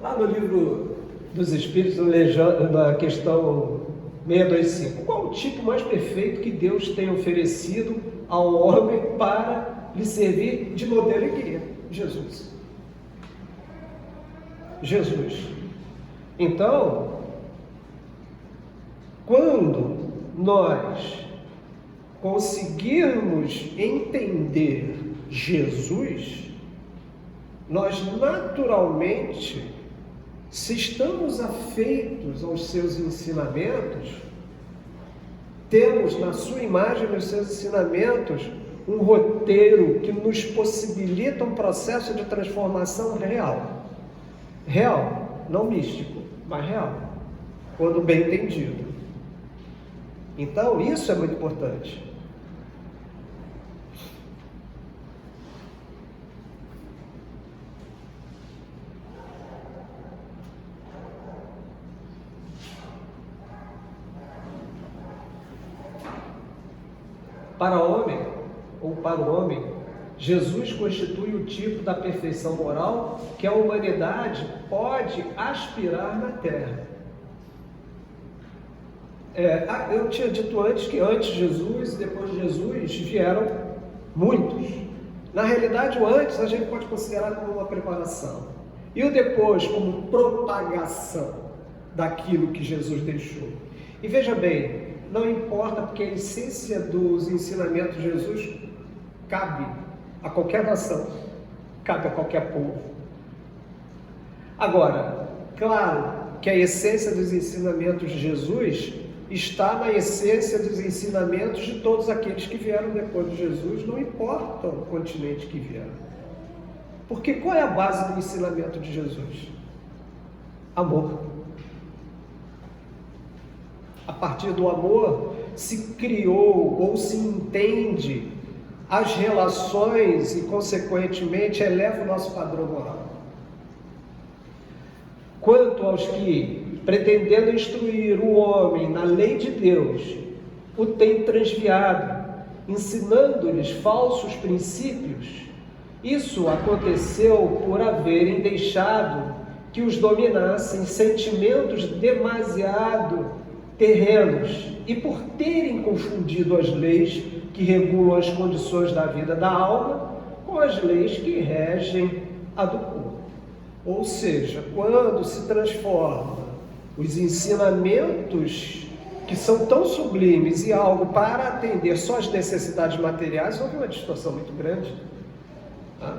Lá no livro dos Espíritos, na questão 625, qual o tipo mais perfeito que Deus tem oferecido ao homem para lhe servir de modelo e guia? Jesus. Jesus. Então, quando nós conseguirmos entender Jesus, nós naturalmente, se estamos afeitos aos seus ensinamentos, temos na sua imagem, nos seus ensinamentos, um roteiro que nos possibilita um processo de transformação real. Real, não místico, mas real, quando bem entendido. Então, isso é muito importante. Para o homem, Jesus constitui o tipo da perfeição moral que a humanidade pode aspirar na Terra. Eu tinha dito antes que antes de Jesus e depois de Jesus vieram muitos. Na realidade, o antes a gente pode considerar como uma preparação, e o depois como propagação daquilo que Jesus deixou. E veja bem, não importa, porque a essência dos ensinamentos de Jesus cabe a qualquer nação, cabe a qualquer povo. Agora, claro que a essência dos ensinamentos de Jesus está na essência dos ensinamentos de todos aqueles que vieram depois de Jesus, não importa o continente que vieram. Porque qual é a base do ensinamento de Jesus? Amor. A partir do amor se criou ou se entende as relações e, consequentemente, eleva o nosso padrão moral. Quanto aos que, pretendendo instruir o homem na lei de Deus, o têm transviado ensinando-lhes falsos princípios, isso aconteceu por haverem deixado que os dominassem sentimentos demasiado terrenos e por terem confundido as leis que regulam as condições da vida da alma com as leis que regem a do corpo. Ou seja, quando se transforma os ensinamentos que são tão sublimes em algo para atender só as necessidades materiais, houve uma distorção muito grande. Tá?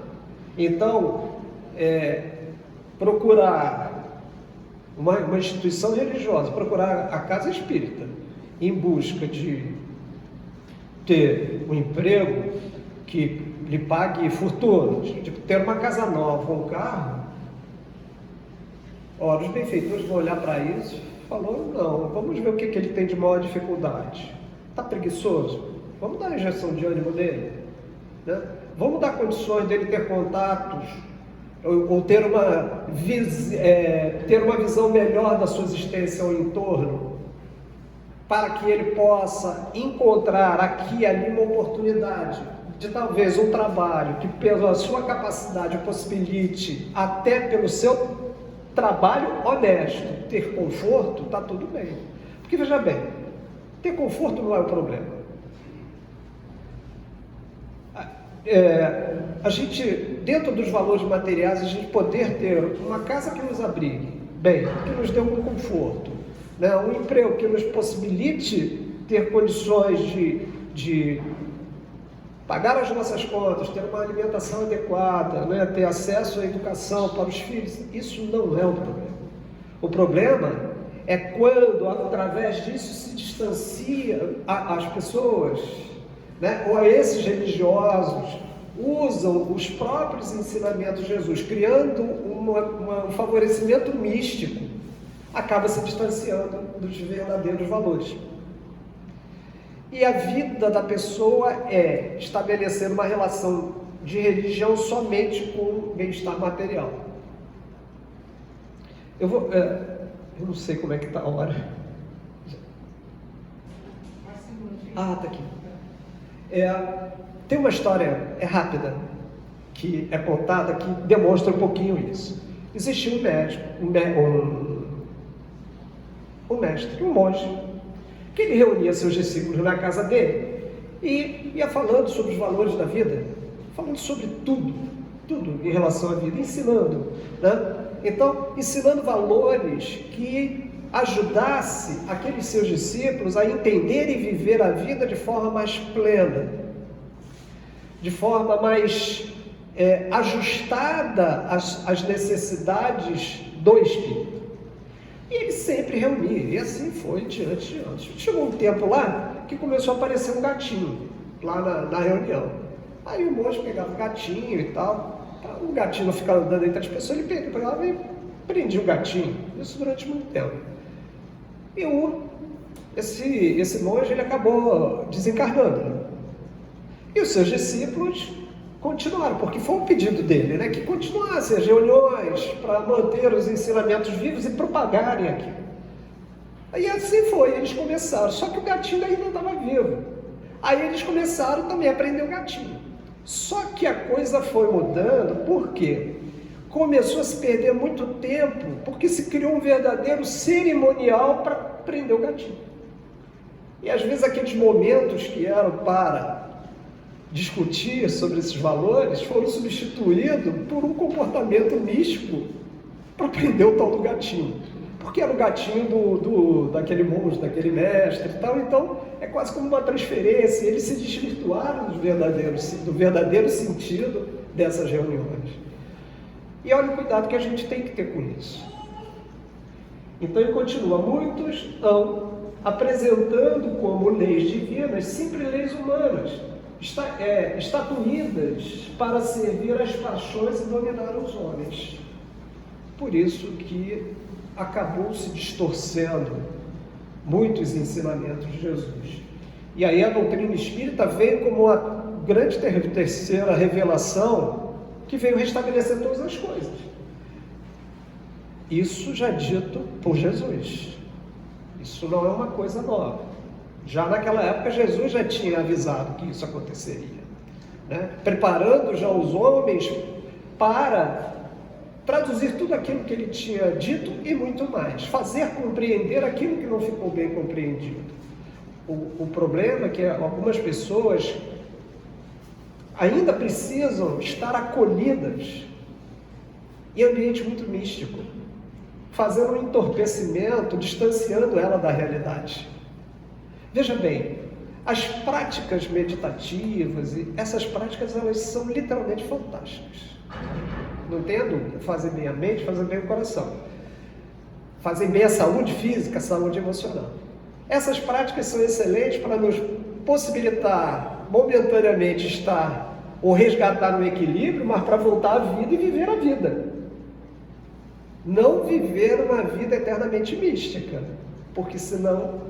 Então, procurar uma instituição religiosa, procurar a casa espírita em busca de ter um emprego que lhe pague fortunas, tipo ter uma casa nova, um carro. Ora, os benfeitores vão olhar para isso e falou, não, vamos ver o que ele tem de maior dificuldade. Está preguiçoso? Vamos dar a injeção de ânimo dele, né? Vamos dar condições dele ter contatos, ou ter uma visão melhor da sua existência ao entorno, para que ele possa encontrar aqui e ali uma oportunidade de talvez um trabalho que pela sua capacidade possibilite, até pelo seu trabalho honesto, ter conforto, está tudo bem. Porque veja bem, ter conforto não é o problema. A gente, dentro dos valores materiais, a gente poder ter uma casa que nos abrigue bem, que nos dê um conforto, né? Um emprego que nos possibilite ter condições de pagar as nossas contas, ter uma alimentação adequada, né? Ter acesso à educação para os filhos, isso não é o problema. O problema é quando, através disso, se distancia as pessoas, né? Ou esses religiosos usam os próprios ensinamentos de Jesus, criando um favorecimento místico, acaba se distanciando dos verdadeiros valores. E a vida da pessoa é estabelecer uma relação de religião somente com bem-estar material. Eu não sei como é que está a hora. Ah, está aqui. Tem uma história, rápida, que é contada, que demonstra um pouquinho isso. Existia um médico, um mestre, um monge, que ele reunia seus discípulos na casa dele e ia falando sobre os valores da vida, falando sobre tudo em relação à vida, ensinando, né? Então, ensinando valores que ajudasse aqueles seus discípulos a entender e viver a vida de forma mais plena, de forma mais ajustada às necessidades do espírito. E ele sempre reunia, e assim foi diante. Chegou um tempo lá que começou a aparecer um gatinho lá na reunião. Aí o monge pegava o gatinho e tal, o gatinho não ficava andando entre as pessoas, ele pegava e prendia o gatinho, isso durante muito tempo. E esse monge, ele acabou desencarnando, né? E os seus discípulos continuaram, porque foi um pedido dele, né, que continuassem as reuniões para manter os ensinamentos vivos e propagarem aquilo. E assim foi, eles começaram, só que o gatinho ainda estava vivo. Aí eles começaram também a prender o gatinho. Só que a coisa foi mudando, por quê? Começou a se perder muito tempo, porque se criou um verdadeiro cerimonial para prender o gatinho. E às vezes aqueles momentos que eram para discutir sobre esses valores foram substituídos por um comportamento místico para prender o tal do gatinho, porque era o gatinho daquele monge, daquele mestre e tal. Então é quase como uma transferência, eles se desvirtuaram do verdadeiro sentido dessas reuniões. E olha o cuidado que a gente tem que ter com isso. Então ele continua, muitos estão apresentando como leis divinas simples leis humanas, estatuídas para servir às paixões e dominar os homens. Por isso que acabou se distorcendo muitos ensinamentos de Jesus. E aí a doutrina espírita veio como a grande terceira revelação que veio restabelecer todas as coisas. Isso já dito por Jesus. Isso não é uma coisa nova. Já naquela época, Jesus já tinha avisado que isso aconteceria, né? Preparando já os homens para traduzir tudo aquilo que ele tinha dito e muito mais, fazer compreender aquilo que não ficou bem compreendido. O problema é que algumas pessoas ainda precisam estar acolhidas em ambiente muito místico, fazendo um entorpecimento, distanciando ela da realidade. Veja bem, as práticas meditativas, essas práticas, elas são literalmente fantásticas. Não tenha dúvida, fazem bem a mente, fazem bem o coração. Fazem bem a saúde física, a saúde emocional. Essas práticas são excelentes para nos possibilitar momentaneamente estar ou resgatar um equilíbrio, mas para voltar à vida e viver a vida. Não viver uma vida eternamente mística, porque senão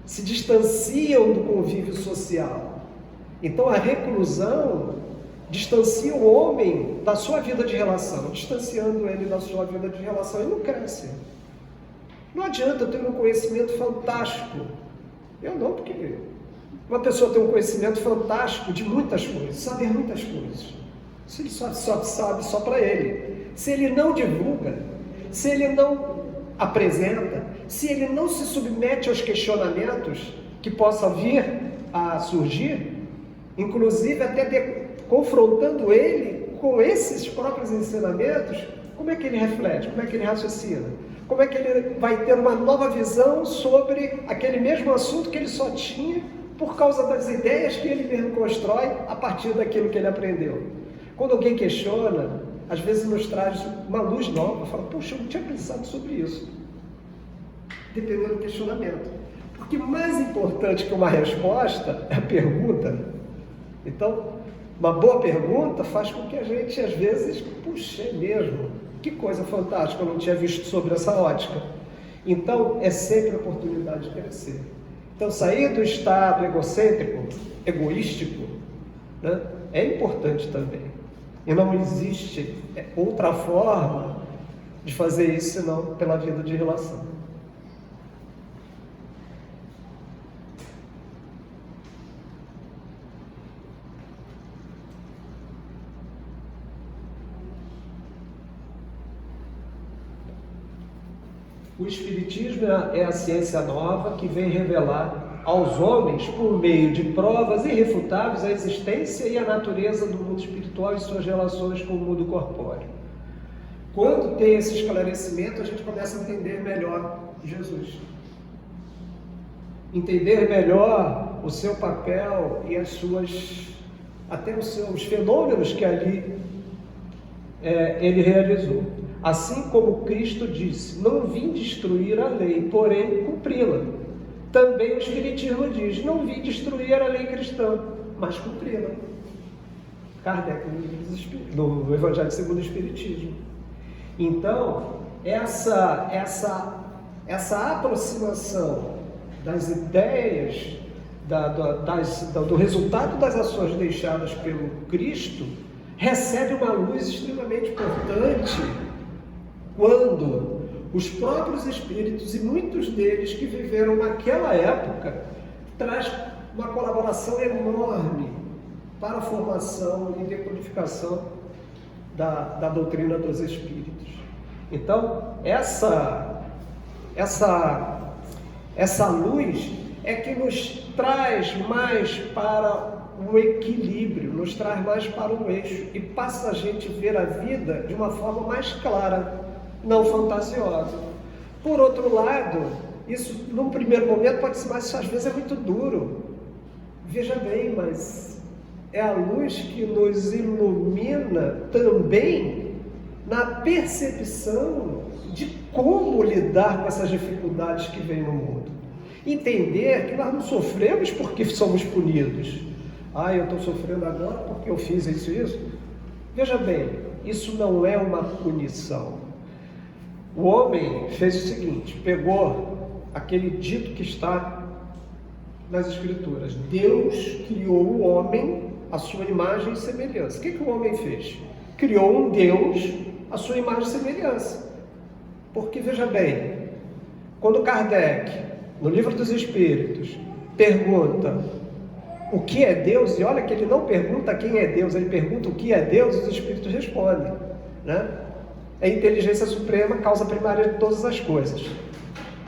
se distanciam do convívio social. Então a reclusão distancia o homem da sua vida de relação, distanciando ele da sua vida de relação, e não cresce. Não adianta eu ter um conhecimento fantástico. Eu não, porque uma pessoa tem um conhecimento fantástico de muitas coisas, saber muitas coisas. Se ele só sabe só para ele. Se ele não divulga, se ele não apresenta, se ele não se submete aos questionamentos que possam vir a surgir, inclusive até confrontando ele com esses próprios ensinamentos, como é que ele reflete, como é que ele raciocina, como é que ele vai ter uma nova visão sobre aquele mesmo assunto que ele só tinha por causa das ideias que ele mesmo constrói a partir daquilo que ele aprendeu. Quando alguém questiona, às vezes nos traz uma luz nova, fala, poxa, eu não tinha pensado sobre isso. Dependendo do questionamento. Porque mais importante que uma resposta é a pergunta. Então, uma boa pergunta faz com que a gente, às vezes, puxa, é mesmo, que coisa fantástica, eu não tinha visto sobre essa ótica. Então, é sempre a oportunidade de crescer. Então, sair do estado egocêntrico, egoístico, né, é importante também. E não existe outra forma de fazer isso senão pela vida de relação. O Espiritismo é a ciência nova que vem revelar aos homens, por meio de provas irrefutáveis, a existência e a natureza do mundo espiritual e suas relações com o mundo corpóreo. Quando tem esse esclarecimento, a gente começa a entender melhor Jesus. Entender melhor o seu papel e até os seus fenômenos que ali ele realizou. Assim como Cristo disse, não vim destruir a lei, porém cumpri-la. Também o Espiritismo diz, não vim destruir a lei cristã, mas cumpri-la. Kardec, no Evangelho segundo o Espiritismo. Então, essa aproximação das ideias, do resultado das ações deixadas pelo Cristo, recebe uma luz extremamente importante quando os próprios espíritos, e muitos deles que viveram naquela época, traz uma colaboração enorme para a formação e decodificação da doutrina dos espíritos. Então, essa luz é que nos traz mais para o equilíbrio, nos traz mais para o eixo e passa a gente ver a vida de uma forma mais clara, não fantasiosa. Por outro lado, isso num primeiro momento pode ser, mas às vezes é muito duro. Veja bem, mas é a luz que nos ilumina também na percepção de como lidar com essas dificuldades que vêm no mundo. Entender que nós não sofremos porque somos punidos. Eu estou sofrendo agora porque eu fiz isso e isso. Veja bem, isso não é uma punição. O homem fez o seguinte, pegou aquele dito que está nas Escrituras. Deus criou o homem à sua imagem e semelhança. O que o homem fez? Criou um Deus à sua imagem e semelhança. Porque, veja bem, quando Kardec, no Livro dos Espíritos, pergunta o que é Deus, e olha que ele não pergunta quem é Deus, ele pergunta o que é Deus, os Espíritos respondem, né? É a inteligência suprema, causa primária de todas as coisas.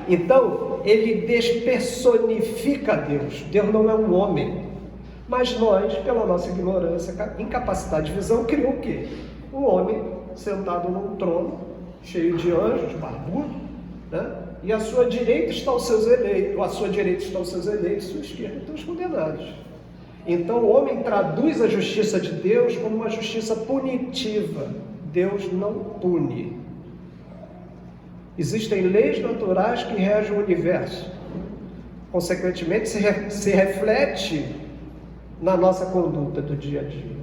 Então, ele despersonifica Deus. Deus não é um homem. Mas nós, pela nossa ignorância, incapacidade de visão, criou o quê? Um homem sentado num trono, cheio de anjos, barbudo, né? E à sua direita estão os seus eleitos, à sua direita estão os seus eleitos, à sua esquerda estão os condenados. Então o homem traduz a justiça de Deus como uma justiça punitiva. Deus não pune. Existem leis naturais que regem o universo. Consequentemente, se reflete na nossa conduta do dia a dia.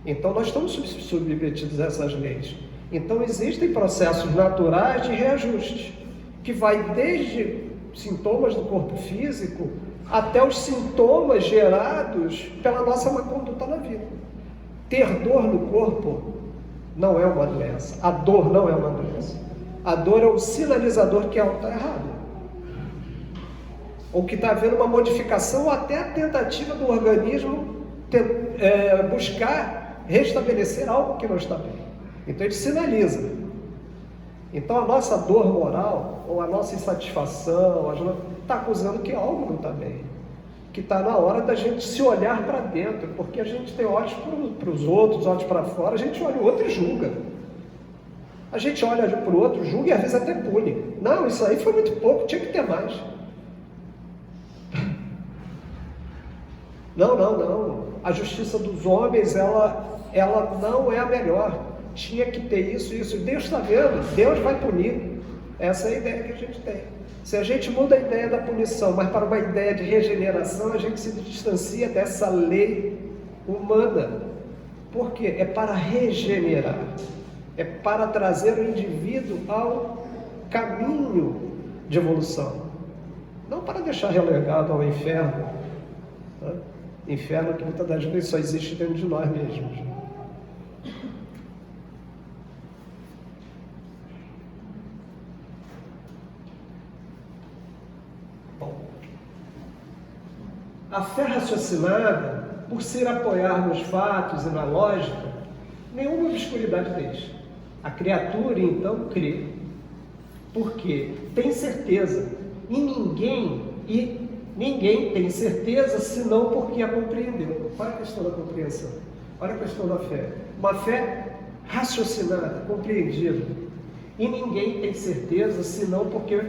Então nós estamos submetidos a essas leis. Então existem processos naturais de reajuste, que vai desde sintomas do corpo físico até os sintomas gerados pela nossa má conduta na vida. Ter dor no corpo não é uma doença. A dor não é uma doença. A dor é um sinalizador que algo está errado. Ou que está havendo uma modificação ou até a tentativa do organismo buscar restabelecer algo que não está bem. Então ele sinaliza. Então a nossa dor moral, ou a nossa insatisfação, está acusando que algo não está bem. Que está na hora da gente se olhar para dentro, porque a gente tem olhos para os outros, olhos para fora, a gente olha o outro e julga. A gente olha para o outro, julga e às vezes até pune. Não, isso aí foi muito pouco, tinha que ter mais. Não. A justiça dos homens, ela não é a melhor. Tinha que ter isso. Deus está vendo, Deus vai punir. Essa é a ideia que a gente tem. Se a gente muda a ideia da punição, mas para uma ideia de regeneração, a gente se distancia dessa lei humana. Por quê? É para regenerar. É para trazer o indivíduo ao caminho de evolução. Não para deixar relegado ao inferno. Né? Inferno que muitas das vezes só existe dentro de nós mesmos. Bom, a fé raciocinada, por ser apoiar nos fatos e na lógica, nenhuma obscuridade deixa. A criatura então crê, porque tem certeza, e ninguém tem certeza senão porque a compreendeu. Olha a questão da compreensão, olha a questão da fé. Uma fé raciocinada, compreendida, e ninguém tem certeza senão porque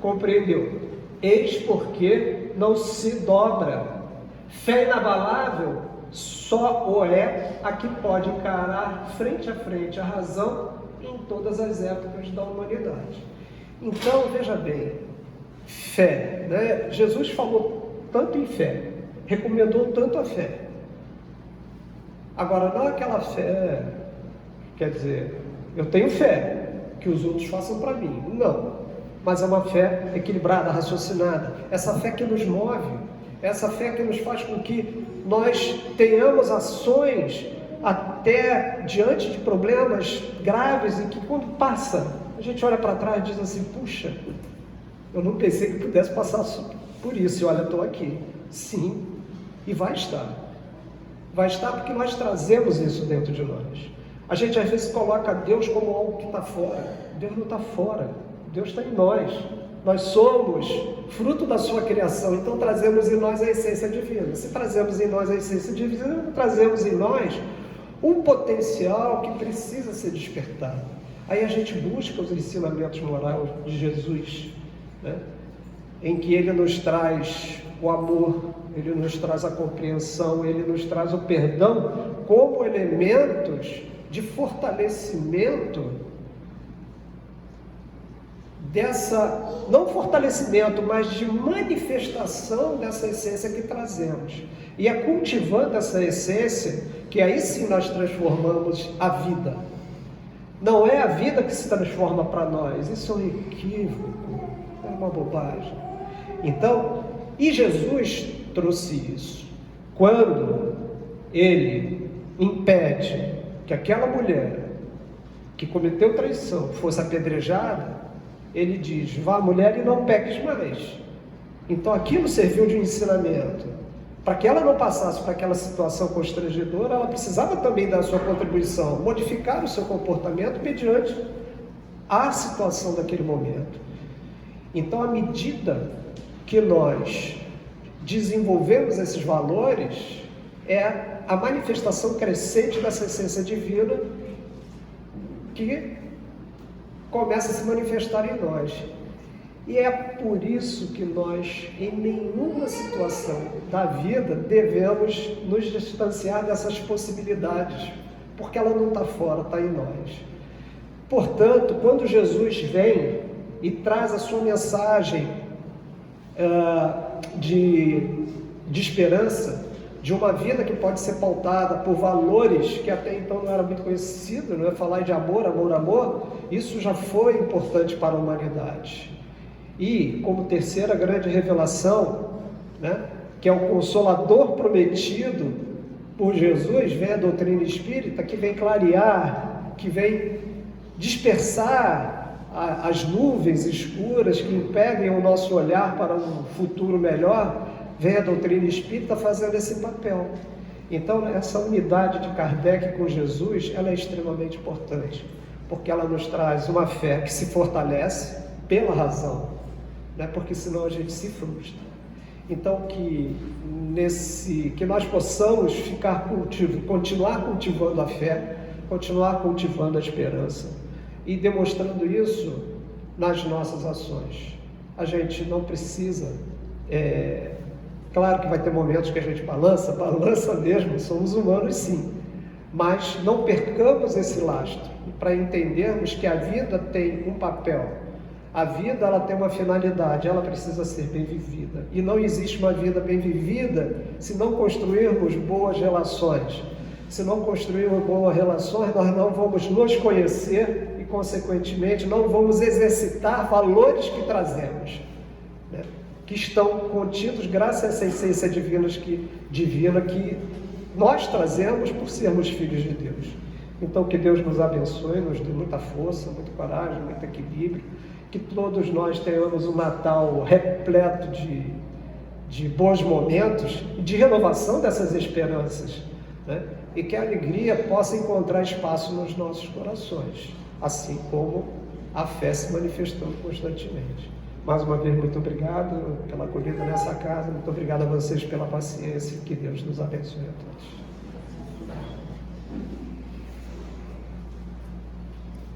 compreendeu. Eis porque não se dobra. Fé inabalável só o é a que pode encarar frente a frente a razão em todas as épocas da humanidade. Então, veja bem, fé, né? Jesus falou tanto em fé, recomendou tanto a fé. Agora, não aquela fé, quer dizer, eu tenho fé, que os outros façam para mim. Não, mas é uma fé equilibrada, raciocinada. Essa fé que nos move, essa fé que nos faz com que nós tenhamos ações até diante de problemas graves e que quando passa, a gente olha para trás e diz assim, puxa, eu não pensei que pudesse passar por isso, e olha, estou aqui. Sim, e vai estar. Vai estar porque nós trazemos isso dentro de nós. A gente às vezes coloca Deus como algo que está fora. Deus não está fora, Deus está em nós. Nós somos fruto da sua criação, então trazemos em nós a essência divina. Se trazemos em nós a essência divina, trazemos em nós um potencial que precisa ser despertado. Aí a gente busca os ensinamentos morais de Jesus, né? Em que ele nos traz o amor, ele nos traz a compreensão, ele nos traz o perdão como elementos de fortalecimento dessa, não fortalecimento, mas de manifestação dessa essência que trazemos. E é cultivando essa essência que aí sim nós transformamos a vida. Não é a vida que se transforma para nós, isso é um equívoco, é uma bobagem. Então, e Jesus trouxe isso. Quando ele impede que aquela mulher que cometeu traição fosse apedrejada, ele diz, vá mulher e não peques mais. Então aquilo serviu de ensinamento. Para que ela não passasse para aquela situação constrangedora, ela precisava também dar a sua contribuição, modificar o seu comportamento mediante a situação daquele momento. Então, à medida que nós desenvolvemos esses valores, é a manifestação crescente dessa essência divina que começa a se manifestar em nós. E é por isso que nós, em nenhuma situação da vida, devemos nos distanciar dessas possibilidades, porque ela não está fora, está em nós. Portanto, quando Jesus vem e traz a sua mensagem de esperança, de uma vida que pode ser pautada por valores que até então não era muito conhecido, não é? Falar de amor, amor, amor, isso já foi importante para a humanidade. E, como terceira grande revelação, né, que é o Consolador prometido por Jesus, vem a doutrina espírita, que vem clarear, que vem dispersar as nuvens escuras que impedem o nosso olhar para um futuro melhor. Vem a doutrina espírita fazendo esse papel. Então, essa unidade de Kardec com Jesus, ela é extremamente importante, porque ela nos traz uma fé que se fortalece pela razão, né? Porque senão a gente se frustra. Então, que nós possamos continuar cultivando a fé, continuar cultivando a esperança e demonstrando isso nas nossas ações. A gente não precisa... Claro que vai ter momentos que a gente balança mesmo, somos humanos sim, mas não percamos esse lastro para entendermos que a vida tem um papel, a vida ela tem uma finalidade, ela precisa ser bem vivida, e não existe uma vida bem vivida se não construirmos boas relações. Se não construirmos boas relações, nós não vamos nos conhecer e, consequentemente, não vamos exercitar valores que trazemos, né? Que estão contidos graças a essa essência divina que nós trazemos por sermos filhos de Deus. Então, que Deus nos abençoe, nos dê muita força, muita coragem, muito equilíbrio, que todos nós tenhamos um Natal repleto de bons momentos e de renovação dessas esperanças, né? E que a alegria possa encontrar espaço nos nossos corações, assim como a fé se manifestando constantemente. Mais uma vez, muito obrigado pela acolhida nessa casa, muito obrigado a vocês pela paciência, que Deus nos abençoe a todos.